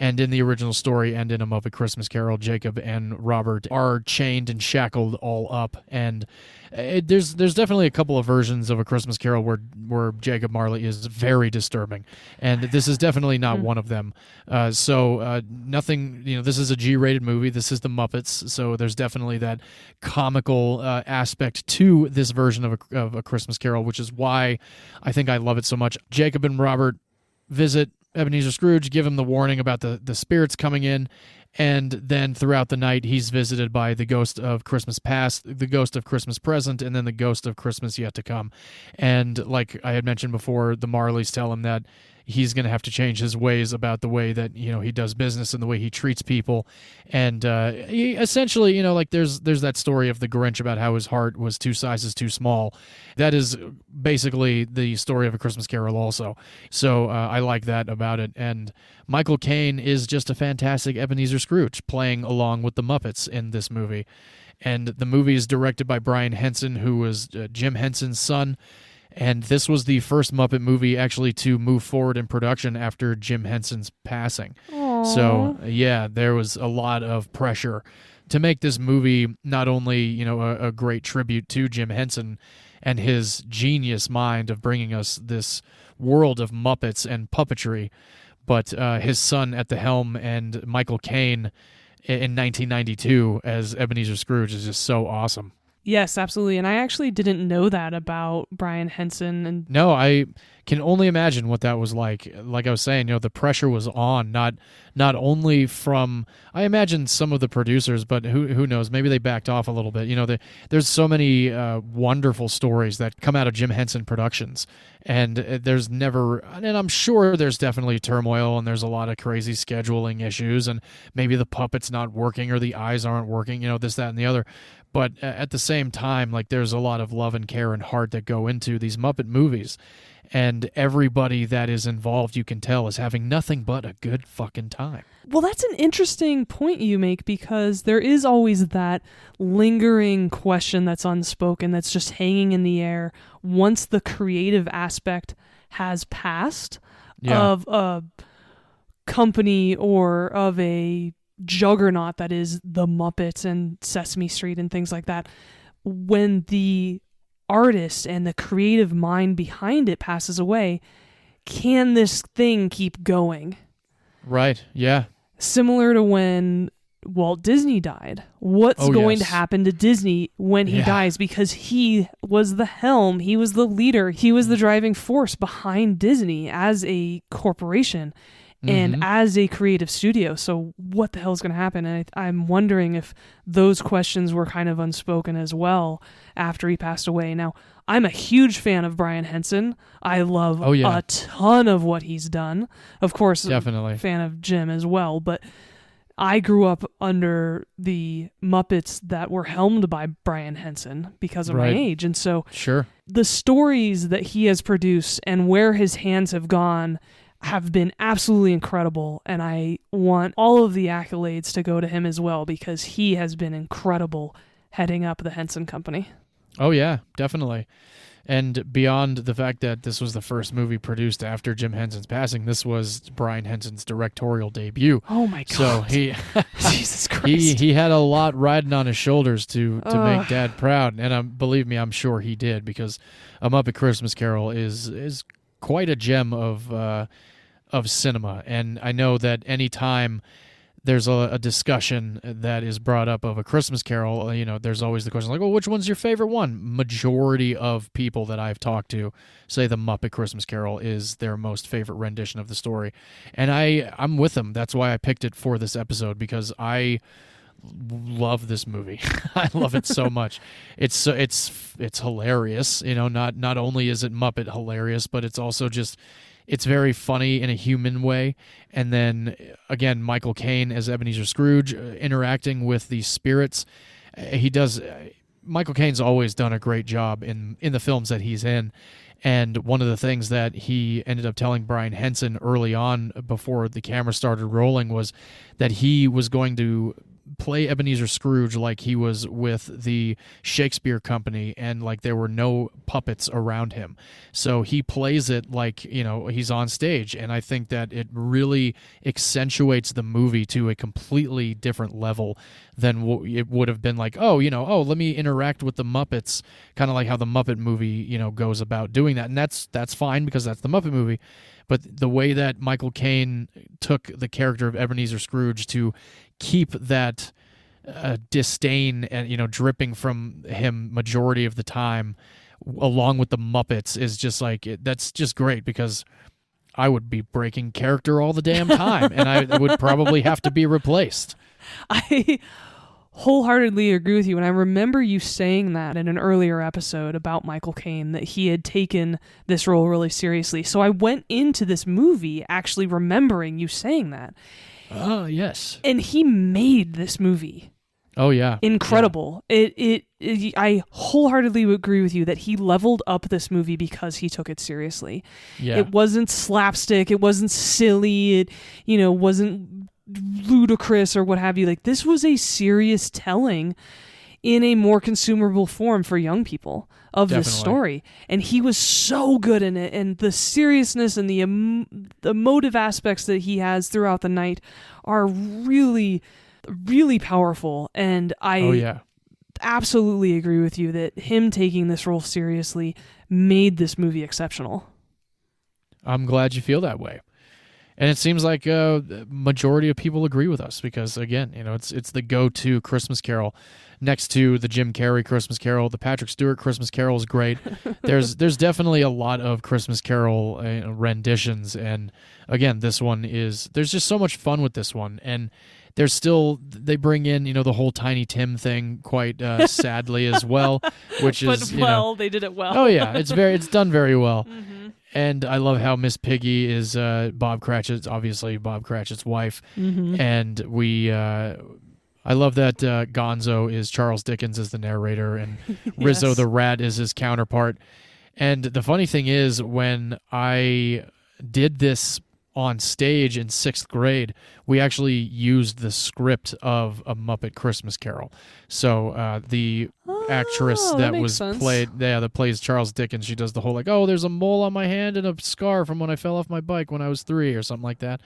And in the original story and in A Muppet Christmas Carol, Jacob and Robert are chained and shackled all up. And there's definitely a couple of versions of A Christmas Carol where Jacob Marley is very disturbing, and this is definitely not one of them. Nothing. This is a G-rated movie. This is the Muppets, so there's definitely that comical aspect to this version of A Christmas Carol, which is why I think I love it so much. Jacob and Robert visit Ebenezer Scrooge, give him the warning about the spirits coming in, and then throughout the night he's visited by the ghost of Christmas past, the ghost of Christmas present, and then the ghost of Christmas yet to come. And like I had mentioned before, the Marleys tell him that he's going to have to change his ways about the way that he does business and the way he treats people. And he essentially, there's that story of the Grinch about how his heart was 2 sizes too small. That is basically the story of A Christmas Carol also. So I like that about it. And Michael Caine is just a fantastic Ebenezer Scrooge, playing along with the Muppets in this movie. And the movie is directed by Brian Henson, who was Jim Henson's son. And this was the first Muppet movie actually to move forward in production after Jim Henson's passing. Aww. So, yeah, there was a lot of pressure to make this movie not only, a great tribute to Jim Henson and his genius mind of bringing us this world of Muppets and puppetry, but his son at the helm and Michael Caine in 1992 as Ebenezer Scrooge is just so awesome. Yes, absolutely. And I actually didn't know that about Brian Henson. And no, I can only imagine what that was like. Like I was saying, the pressure was on, not only from, I imagine, some of the producers, but who knows, maybe they backed off a little bit. There's so many wonderful stories that come out of Jim Henson Productions, and there's never, and I'm sure there's definitely turmoil, and there's a lot of crazy scheduling issues, and maybe the puppet's not working or the eyes aren't working, this, that, and the other. But at the same time, there's a lot of love and care and heart that go into these Muppet movies. And everybody that is involved, you can tell, is having nothing but a good fucking time. Well, that's an interesting point you make, because there is always that lingering question that's unspoken, that's just hanging in the air once the creative aspect has passed of a company or of a juggernaut that is the Muppets and Sesame Street and things like that. When the artist and the creative mind behind it passes away, can this thing keep going? Right, yeah. Similar to when Walt Disney died. What's going to happen to Disney when he dies? Because he was the helm, he was the leader, he was the driving force behind Disney as a corporation and as a creative studio. So what the hell is going to happen? And I'm wondering if those questions were kind of unspoken as well after he passed away. Now, I'm a huge fan of Brian Henson. I love a ton of what he's done. Of course, definitely a fan of Jim as well. But I grew up under the Muppets that were helmed by Brian Henson because of my age. And so the stories that he has produced and where his hands have gone have been absolutely incredible, and I want all of the accolades to go to him as well, because he has been incredible heading up the Henson Company. Oh yeah, definitely. And beyond the fact that this was the first movie produced after Jim Henson's passing, this was Brian Henson's directorial debut. Oh my God. So he Jesus Christ. He had a lot riding on his shoulders to make Dad proud, and believe me, I'm sure he did, because A Muppet Christmas Carol is quite a gem of cinema. And I know that any time there's a discussion that is brought up of A Christmas Carol, there's always the question like, well, which one's your favorite one? Majority of people that I've talked to say the Muppet Christmas Carol is their most favorite rendition of the story. And I'm with them. That's why I picked it for this episode, because I love this movie. I love it so much. It's hilarious. Not only is it Muppet hilarious, but it's also just, it's very funny in a human way. And then again, Michael Caine as Ebenezer Scrooge, interacting with these spirits. Michael Caine's always done a great job in the films that he's in. And one of the things that he ended up telling Brian Henson early on, before the camera started rolling, was that he was going to play Ebenezer Scrooge like he was with the Shakespeare Company, and like there were no puppets around him. So he plays it like, he's on stage. And I think that it really accentuates the movie to a completely different level than what it would have been like, let me interact with the Muppets, kind of like how the Muppet movie, goes about doing that. And that's fine, because that's the Muppet movie. But the way that Michael Caine took the character of Ebenezer Scrooge to keep that disdain and dripping from him majority of the time, along with the Muppets, is just like, that's just great, because I would be breaking character all the damn time, and I would probably have to be replaced. I wholeheartedly agree with you, and I remember you saying that in an earlier episode about Michael Caine, that he had taken this role really seriously. So I went into this movie actually remembering you saying that. Oh, yes. And he made this movie. Oh, yeah. Incredible. Yeah. I wholeheartly agree with you that he leveled up this movie because he took it seriously. Yeah. It wasn't slapstick. It wasn't silly. It, wasn't ludicrous or what have you. Like, this was a serious telling in a more consumable form for young people of this story. And he was so good in it, and the seriousness and the emotive aspects that he has throughout the night are really, really powerful. And I absolutely agree with you that him taking this role seriously made this movie exceptional. I'm glad you feel that way. And it seems like the majority of people agree with us, because, again, it's the go-to Christmas Carol. Next to the Jim Carrey Christmas Carol, the Patrick Stewart Christmas Carol is great. There's definitely a lot of Christmas Carol renditions, and again, there's just so much fun with this one. And they bring in the whole Tiny Tim thing quite sadly as well, which is they did it well. Oh yeah, it's done very well. Mm-hmm. And I love how Miss Piggy is Bob Cratchit's wife. Mm-hmm. And I love that Gonzo is Charles Dickens as the narrator, and Rizzo the Rat is his counterpart. And the funny thing is, when I did this on stage in 6th grade, we actually used the script of A Muppet Christmas Carol. So the actress that plays Charles Dickens, she does the whole there's a mole on my hand and a scar from when I fell off my bike when I was 3 or something like that.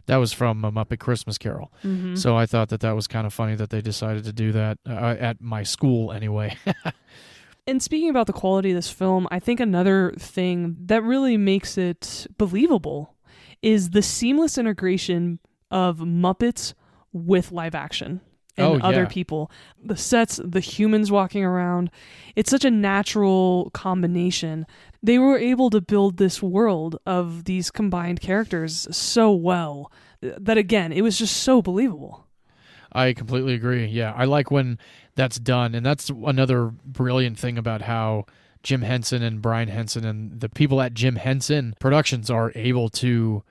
That was from A Muppet Christmas Carol. Mm-hmm. So I thought that was kind of funny that they decided to do that at my school anyway. And speaking about the quality of this film, I think another thing that really makes it believable is the seamless integration of Muppets with live action and other people. The sets, the humans walking around, it's such a natural combination. They were able to build this world of these combined characters so well that, again, it was just so believable. I completely agree. Yeah, I like when that's done, and that's another brilliant thing about how Jim Henson and Brian Henson and the people at Jim Henson Productions are able to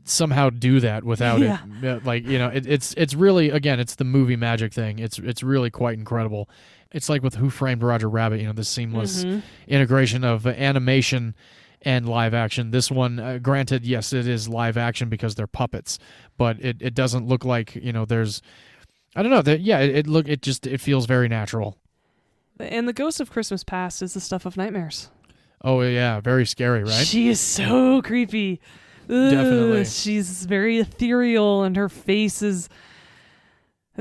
somehow do that without it. It's really, again, it's the movie magic thing. It's really quite incredible. It's like with Who Framed Roger Rabbit, the seamless integration of animation and live action. This one, granted, yes, it is live action because they're puppets, but it doesn't look like, there's, I don't know, it feels very natural. And the Ghost of Christmas Past is the stuff of nightmares. Oh yeah, very scary, right? She is so creepy. Ugh, definitely. She's very ethereal, and her face is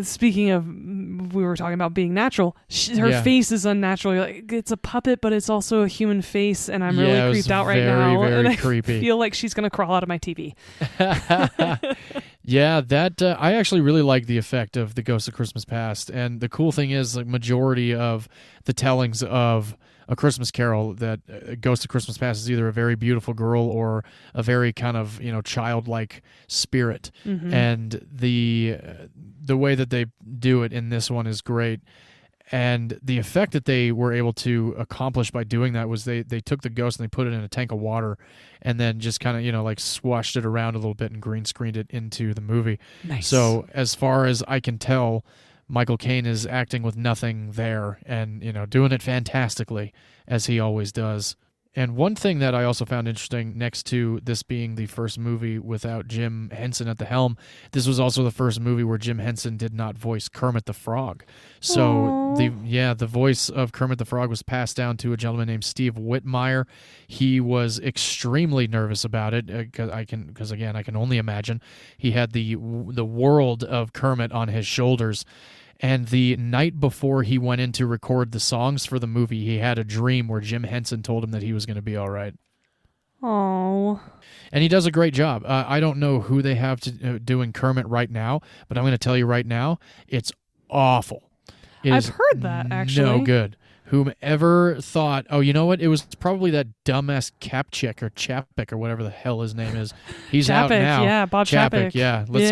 Speaking of, we were talking about being natural. Her face is unnatural. You're like, it's a puppet, but it's also a human face, and I'm really creeped out right now. Very and creepy. I feel like she's gonna crawl out of my TV. Yeah, that I actually really like the effect of the Ghost of Christmas Past, and the cool thing is, like, majority of the tellings of A Christmas Carol, that Ghost of Christmas Past is either a very beautiful girl or a very kind of, childlike spirit. Mm-hmm. And the way that they do it in this one is great. And the effect that they were able to accomplish by doing that was they took the ghost and they put it in a tank of water and then just kind of, like swashed it around a little bit and green screened it into the movie. Nice. So as far as I can tell, Michael Caine is acting with nothing there and, doing it fantastically, as he always does. And one thing that I also found interesting, next to this being the first movie without Jim Henson at the helm, this was also the first movie where Jim Henson did not voice Kermit the Frog. So the voice of Kermit the Frog was passed down to a gentleman named Steve Whitmire. He was extremely nervous about it because I can only imagine. He had the world of Kermit on his shoulders. And the night before he went in to record the songs for the movie, he had a dream where Jim Henson told him that he was going to be all right. Oh. And he does a great job. I don't know who they have doing Kermit right now, but I'm going to tell you right now, it's awful. I've heard that, actually. No good. Whomever thought, oh, you know what? It was probably that dumbass Kapchick or Chapek or whatever the hell his name is. He's out now. Yeah, Bob Chapek. Yeah, let's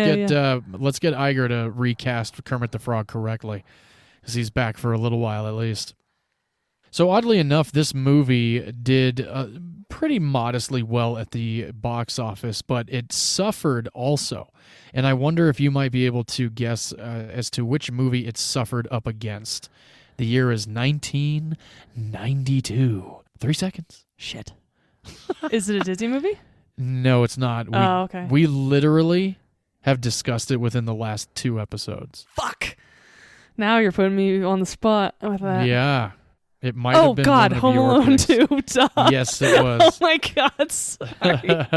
get Iger to recast Kermit the Frog correctly, because he's back for a little while at least. So oddly enough, this movie did pretty modestly well at the box office, but it suffered also. And I wonder if you might be able to guess as to which movie it suffered up against. The year is 1992. 3 seconds. Shit. Is it a Disney movie? No, it's not. Okay. We literally have discussed it within the last 2 episodes. Fuck. Now you're putting me on the spot with that. Yeah. It might have been God, one of Home your Alone picks. 2. Duh. Yes, it was. Oh my God, sorry.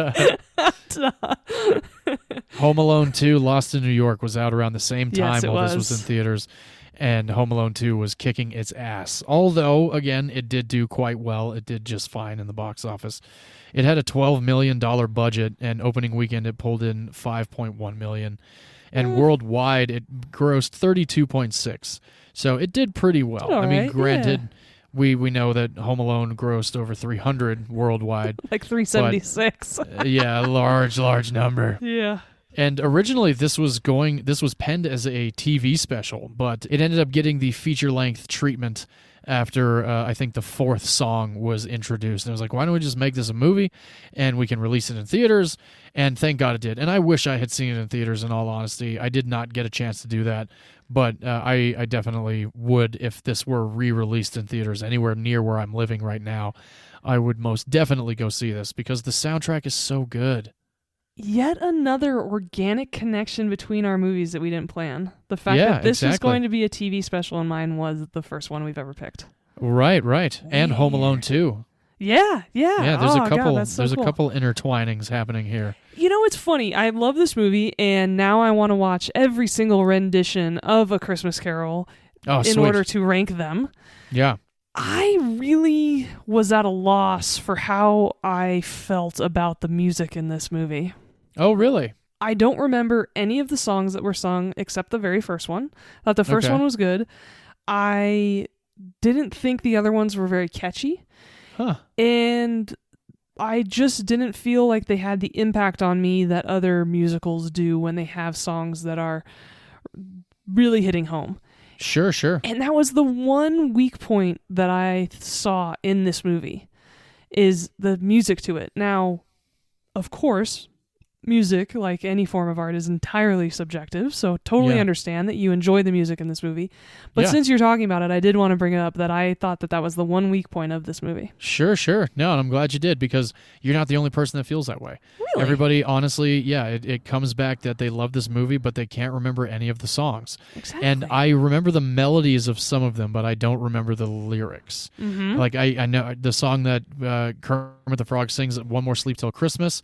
Home Alone 2, Lost in New York, was out around the same time Yes, it while this was. was in theaters. And Home Alone 2 was kicking its ass. Although, again, it did do quite well. It did just fine in the box office. It had a $12 million budget, and opening weekend it pulled in $5.1 million. And worldwide, it grossed $32.6. So it did pretty well. I mean, granted, we know that Home Alone grossed over $300 worldwide. Like 376. Yeah, large number. Yeah. And originally this was penned as a TV special, but it ended up getting the feature-length treatment after I think the 4th song was introduced. And I was like, why don't we just make this a movie and we can release it in theaters? And thank God it did. And I wish I had seen it in theaters, in all honesty. I did not get a chance to do that, but I definitely would if this were re-released in theaters anywhere near where I'm living right now. I would most definitely go see this because the soundtrack is so good. Yet another organic connection between our movies that we didn't plan. The fact that this was going to be a TV special and mine was the first one we've ever picked. Right. And Home Alone 2. Yeah. Yeah, there's a couple God, so there's cool. a couple intertwinings happening here. It's funny. I love this movie, and now I want to watch every single rendition of A Christmas Carol in order to rank them. Yeah. I really was at a loss for how I felt about the music in this movie. Oh, really? I don't remember any of the songs that were sung except the very first one. Thought the first one was good. I didn't think the other ones were very catchy. Huh. And I just didn't feel like they had the impact on me that other musicals do when they have songs that are really hitting home. Sure. And that was the one weak point that I saw in this movie, is the music to it. Now, of course, music, like any form of art, is entirely subjective, so totally understand that you enjoy the music in this movie. But since you're talking about it, I did want to bring it up that I thought that was the one weak point of this movie. Sure. No, and I'm glad you did, because you're not the only person that feels that way. Really? Everybody, honestly, it comes back that they love this movie, but they can't remember any of the songs. Exactly. And I remember the melodies of some of them, but I don't remember the lyrics. Mm-hmm. Like, I know the song that Kermit the Frog sings, One More Sleep Till Christmas.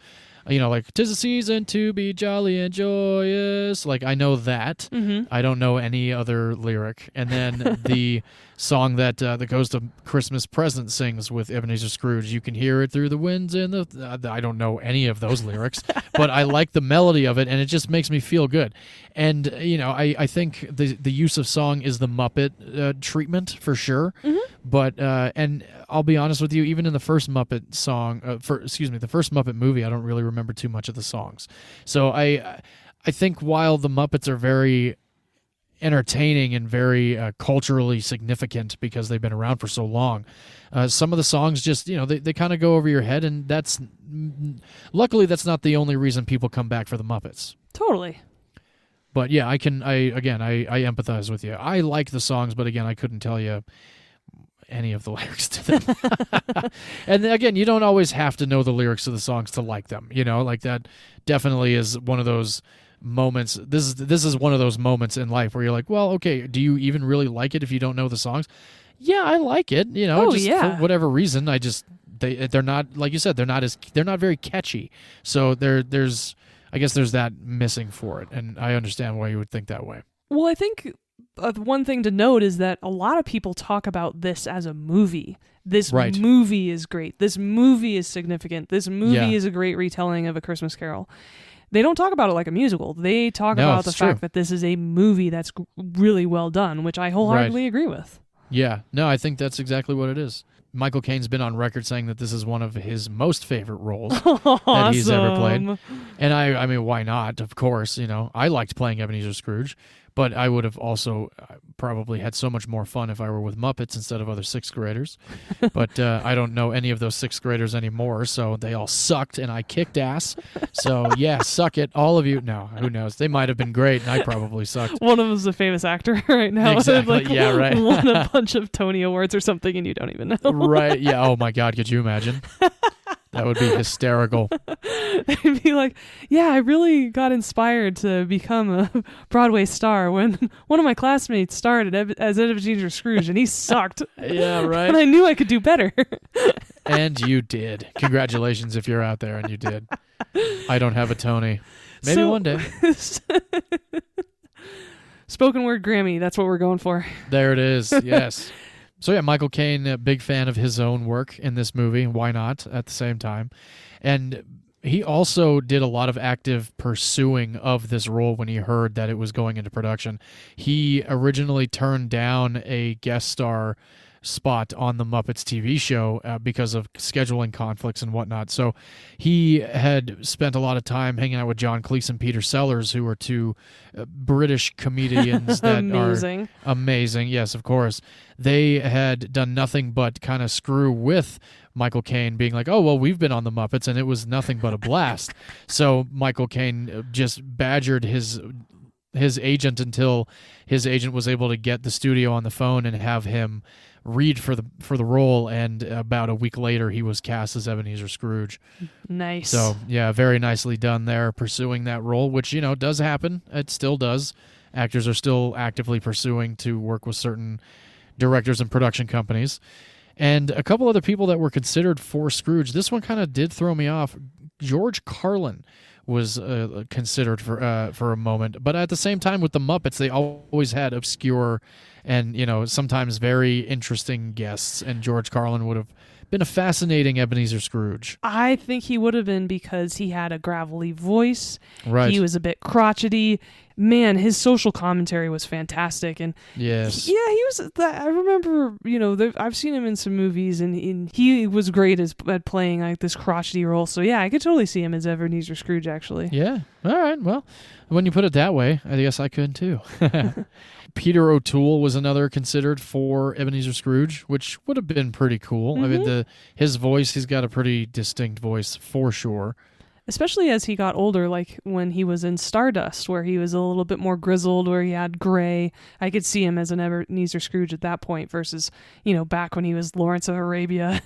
like, 'tis a season to be jolly and joyous. Like, I know that. Mm-hmm. I don't know any other lyric. And then the song that the Ghost of Christmas Present sings with Ebenezer Scrooge, you can hear it through the winds and I don't know any of those lyrics, but I like the melody of it, and it just makes me feel good. And, I think the use of song is the Muppet treatment for sure. Mm-hmm. But, and I'll be honest with you, even in the first Muppet song, the first Muppet movie, I don't really remember too much of the songs. So I think while the Muppets are very entertaining and very culturally significant because they've been around for so long, some of the songs just, they kind of go over your head, and luckily that's not the only reason people come back for the Muppets. Totally. But yeah, I empathize with you. I like the songs, but again, I couldn't tell you any of the lyrics to them. And again, you don't always have to know the lyrics of the songs to like them. Like that definitely is one of those moments. This is one of those moments in life where you're like, well, okay, do you even really like it if you don't know the songs? Yeah, I like it. For whatever reason, they're not, like you said, they're not very catchy. So there's I guess there's that missing for it, and I understand why you would think that way. Well, I think one thing to note is that a lot of people talk about this as a movie. This movie is great. This movie is significant. This movie is a great retelling of A Christmas Carol. They don't talk about it like a musical. They talk about the fact that this is a movie that's really well done, which I wholeheartedly agree with. Yeah. No, I think that's exactly what it is. Michael Caine's been on record saying that this is one of his most favorite roles that he's ever played. And I mean, why not? Of course, I liked playing Ebenezer Scrooge, but I would have also probably had so much more fun if I were with Muppets instead of other sixth graders. But I don't know any of those sixth graders anymore, so they all sucked, and I kicked ass. So, yeah, suck it, all of you. No, who knows? They might have been great, and I probably sucked. One of them is a famous actor right now. Exactly, yeah, right. Won a bunch of Tony Awards or something, and you don't even know. Right, yeah, oh my God, could you imagine? That would be hysterical. They'd be like, yeah, I really got inspired to become a Broadway star when one of my classmates starred as Ebenezer Scrooge, and he sucked. Yeah, right. And I knew I could do better. And you did. Congratulations if you're out there and you did. I don't have a Tony. Maybe one day. Spoken word Grammy, that's what we're going for. There it is, yes. So yeah, Michael Caine, a big fan of his own work in this movie. Why not at the same time? And he also did a lot of active pursuing of this role when he heard that it was going into production. He originally turned down a guest star spot on the Muppets TV show because of scheduling conflicts and whatnot. So he had spent a lot of time hanging out with John Cleese and Peter Sellers, who are two British comedians that are amazing. Yes, of course. They had done nothing but kind of screw with Michael Caine, being like, oh, well, we've been on the Muppets, and it was nothing but a blast. So Michael Caine just badgered his agent until his agent was able to get the studio on the phone and have him read for the role, and about a week later he was cast as Ebenezer Scrooge. Nice. So yeah, very nicely done there, pursuing that role, which does happen. It still does. Actors are still actively pursuing to work with certain directors and production companies. And a couple other people that were considered for Scrooge. This one kind of did throw me off. George Carlin was considered for a moment, but at the same time with the Muppets, they always had obscure and sometimes very interesting guests, and George Carlin would have been a fascinating Ebenezer Scrooge. I think he would have been because he had a gravelly voice. Right. He was a bit crotchety. Man, his social commentary was fantastic, and yes, yeah, he was. I remember, I've seen him in some movies, and he was great at playing like this crotchety role. So yeah, I could totally see him as Ebenezer Scrooge, actually. Yeah. All right. Well, when you put it that way, I guess I could too. Peter O'Toole was another considered for Ebenezer Scrooge, which would have been pretty cool. Mm-hmm. I mean, his voice, he's got a pretty distinct voice for sure. Especially as he got older, like when he was in Stardust, where he was a little bit more grizzled, where he had gray. I could see him as an Ebenezer Scrooge at that point versus, back when he was Lawrence of Arabia.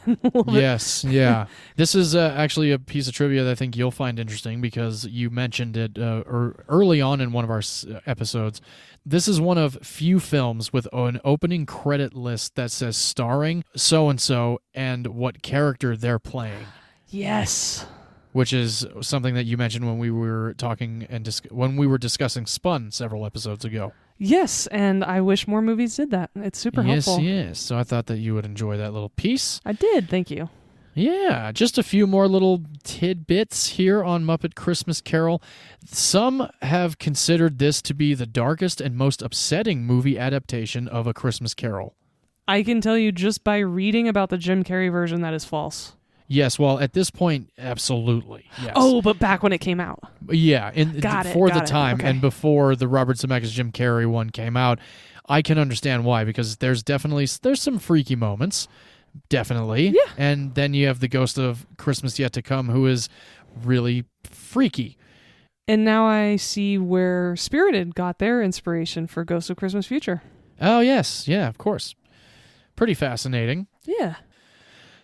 Yes, yeah. This is actually a piece of trivia that I think you'll find interesting because you mentioned it early on in one of our episodes. This is one of few films with an opening credit list that says starring so-and-so and what character they're playing. Yes. which is something that you mentioned when we were talking and when we were discussing Spun several episodes ago. Yes, and I wish more movies did that. It's super helpful. Yes. So I thought that you would enjoy that little piece. I did, thank you. Yeah, just a few more little tidbits here on Muppet Christmas Carol. Some have considered this to be the darkest and most upsetting movie adaptation of A Christmas Carol. I can tell you just by reading about the Jim Carrey version that is false. Yes, well, at this point, absolutely. Yes. Oh, but back when it came out. Yeah, before the time okay. and before the Robert Zemeckis Jim Carrey one came out, I can understand why, because there's some freaky moments, definitely. Yeah. And then you have the Ghost of Christmas Yet to Come, who is really freaky. And now I see where Spirited got their inspiration for Ghost of Christmas Future. Oh, yes. Yeah, of course. Pretty fascinating. Yeah.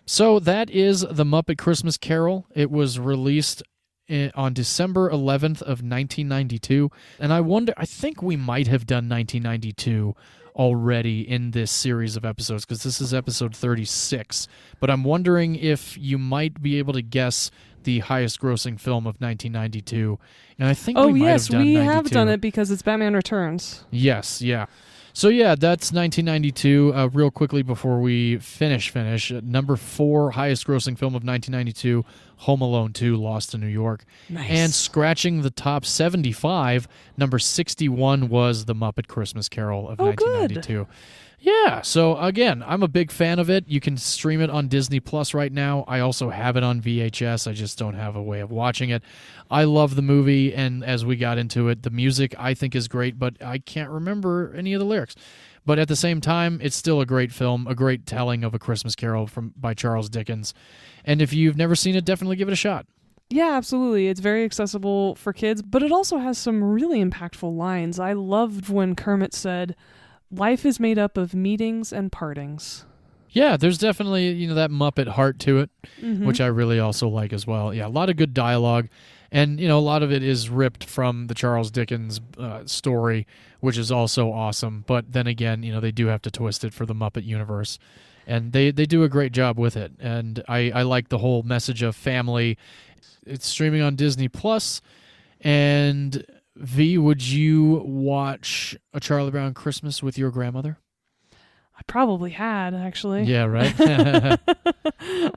So that is The Muppet Christmas Carol. It was released on December 11th of 1992. And I think we might have done 1992 already in this series of episodes, because this is episode 36. But I'm wondering if you might be able to guess the highest grossing film of 1992. And I think we might have done 92. Oh, yes, we have done it because it's Batman Returns. Yes, yeah. So yeah, that's 1992. Real quickly before we finish, number 4 highest grossing film of 1992, Home Alone 2, Lost in New York. Nice. And scratching the top 75, number 61 was The Muppet Christmas Carol of 1992. Good. Yeah, so again, I'm a big fan of it. You can stream it on Disney Plus right now. I also have it on VHS. I just don't have a way of watching it. I love the movie, and as we got into it, the music I think is great, but I can't remember any of the lyrics. But at the same time, it's still a great film, a great telling of A Christmas Carol by Charles Dickens. And if you've never seen it, definitely give it a shot. Yeah, absolutely. It's very accessible for kids, but it also has some really impactful lines. I loved when Kermit said, "Life is made up of meetings and partings." Yeah, there's definitely, that Muppet heart to it, which I really also like as well. Yeah, a lot of good dialogue, and, a lot of it is ripped from the Charles Dickens story, which is also awesome. But then again, they do have to twist it for the Muppet universe, and they do a great job with it. And I like the whole message of family. It's streaming on Disney Plus, and V, would you watch A Charlie Brown Christmas with your grandmother? I probably had, actually. Yeah, right?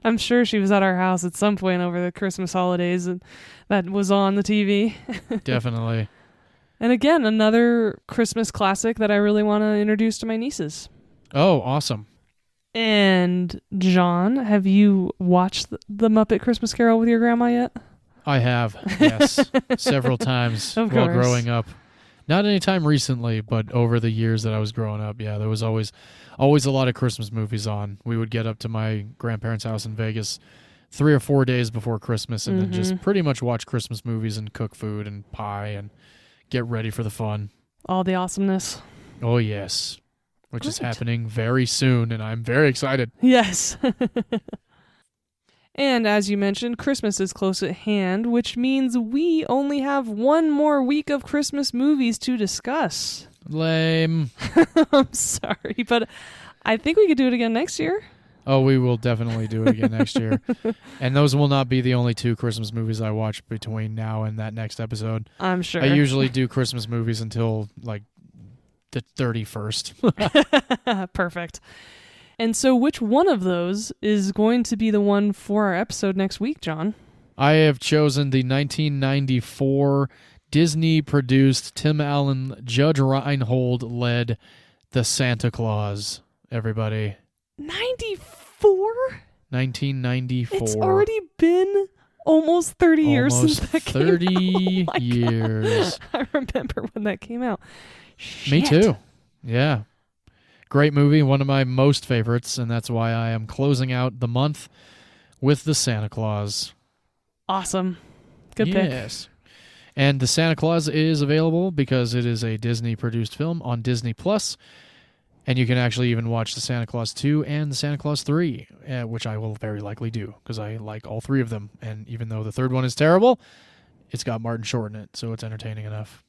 I'm sure she was at our house at some point over the Christmas holidays, and that was on the TV. Definitely. And again, another Christmas classic that I really want to introduce to my nieces. Oh, awesome. And John, have you watched the Muppet Christmas Carol with your grandma yet? I have, yes, several times while growing up. Not any time recently, but over the years that I was growing up, yeah, there was always a lot of Christmas movies on. We would get up to my grandparents' house in Vegas 3 or 4 days before Christmas and then just pretty much watch Christmas movies and cook food and pie and get ready for the fun. All the awesomeness. Oh, yes, which is happening very soon, and I'm very excited. Yes. And as you mentioned, Christmas is close at hand, which means we only have one more week of Christmas movies to discuss. Lame. I'm sorry, but I think we could do it again next year. Oh, we will definitely do it again next year. And those will not be the only 2 Christmas movies I watch between now and that next episode. I'm sure. I usually do Christmas movies until, the 31st. Perfect. And so which one of those is going to be the one for our episode next week, John? I have chosen the 1994 Disney-produced, Tim Allen, Judge Reinhold led The Santa Claus, everybody. 94? 1994. It's already been almost 30 years since that came out. 30 years. I remember when that came out. Shit. Me too. Yeah. Great movie, one of my most favorites, and that's why I am closing out the month with The Santa Claus. Awesome. Good pick. Yes. And The Santa Claus is available because it is a Disney-produced film on Disney Plus, and you can actually even watch The Santa Claus 2 and The Santa Claus 3, which I will very likely do because I like all 3 of them. And even though the third one is terrible, it's got Martin Short in it, so it's entertaining enough.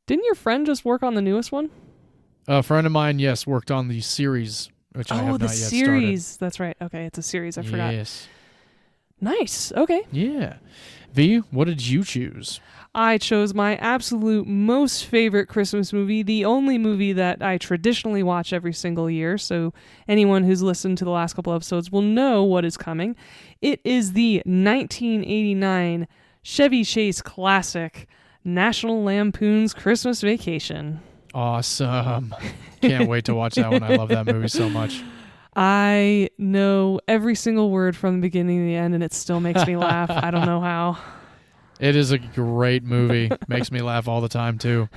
Didn't your friend just work on the newest one? A friend of mine, yes, worked on the series, which I have not yet started. Oh, the series. That's right. Okay, it's a series. I forgot. Yes. Nice. Okay. Yeah. V, what did you choose? I chose my absolute most favorite Christmas movie, the only movie that I traditionally watch every single year, so anyone who's listened to the last couple episodes will know what is coming. It is the 1989 Chevy Chase classic, National Lampoon's Christmas Vacation. Awesome. Can't wait to watch that one. I love that movie so much. I know every single word from the beginning to the end, and it still makes me laugh. I don't know how. It is a great movie. Makes me laugh all the time, too.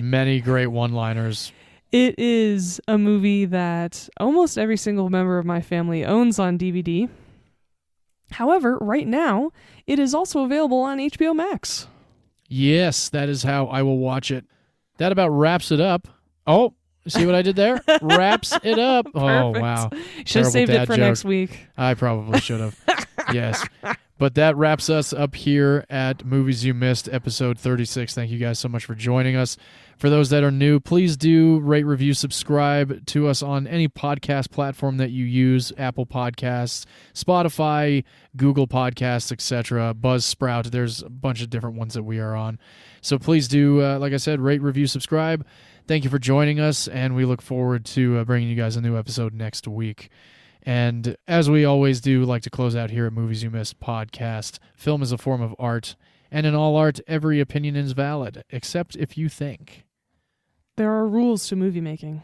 Many great one-liners. It is a movie that almost every single member of my family owns on DVD. However, right now, it is also available on HBO Max. Yes, that is how I will watch it. That about wraps it up. Oh, see what I did there? Wraps it up. Oh, wow. Should have saved it for next week. I probably should have. Yes. But that wraps us up here at Movies You Missed, episode 36. Thank you guys so much for joining us. For those that are new, please do rate, review, subscribe to us on any podcast platform that you use, Apple Podcasts, Spotify, Google Podcasts, etc., Buzzsprout. There's a bunch of different ones that we are on. So please do, like I said, rate, review, subscribe. Thank you for joining us, and we look forward to bringing you guys a new episode next week. And as we always do, like to close out here at Movies You Missed podcast. Film is a form of art, and in all art, every opinion is valid, except if you think. There are rules to movie making.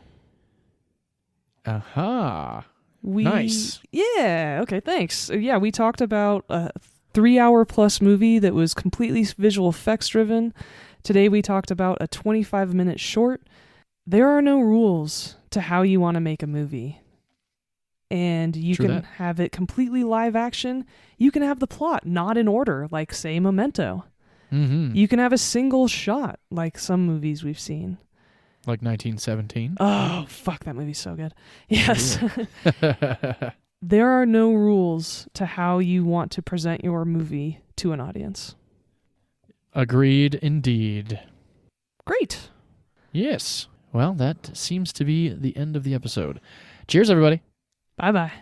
Aha. Nice. Yeah, okay, thanks. Yeah, we talked about a 3-hour-plus movie that was completely visual effects driven. Today we talked about a 25-minute short. There are no rules to how you want to make a movie. And you can have it completely live action. You can have the plot not in order, like, say, Memento. Mm-hmm. You can have a single shot, like some movies we've seen. Like 1917? Oh, fuck, that movie's so good. Yes. There are no rules to how you want to present your movie to an audience. Agreed, indeed. Great. Yes. Well, that seems to be the end of the episode. Cheers, everybody. Bye-bye.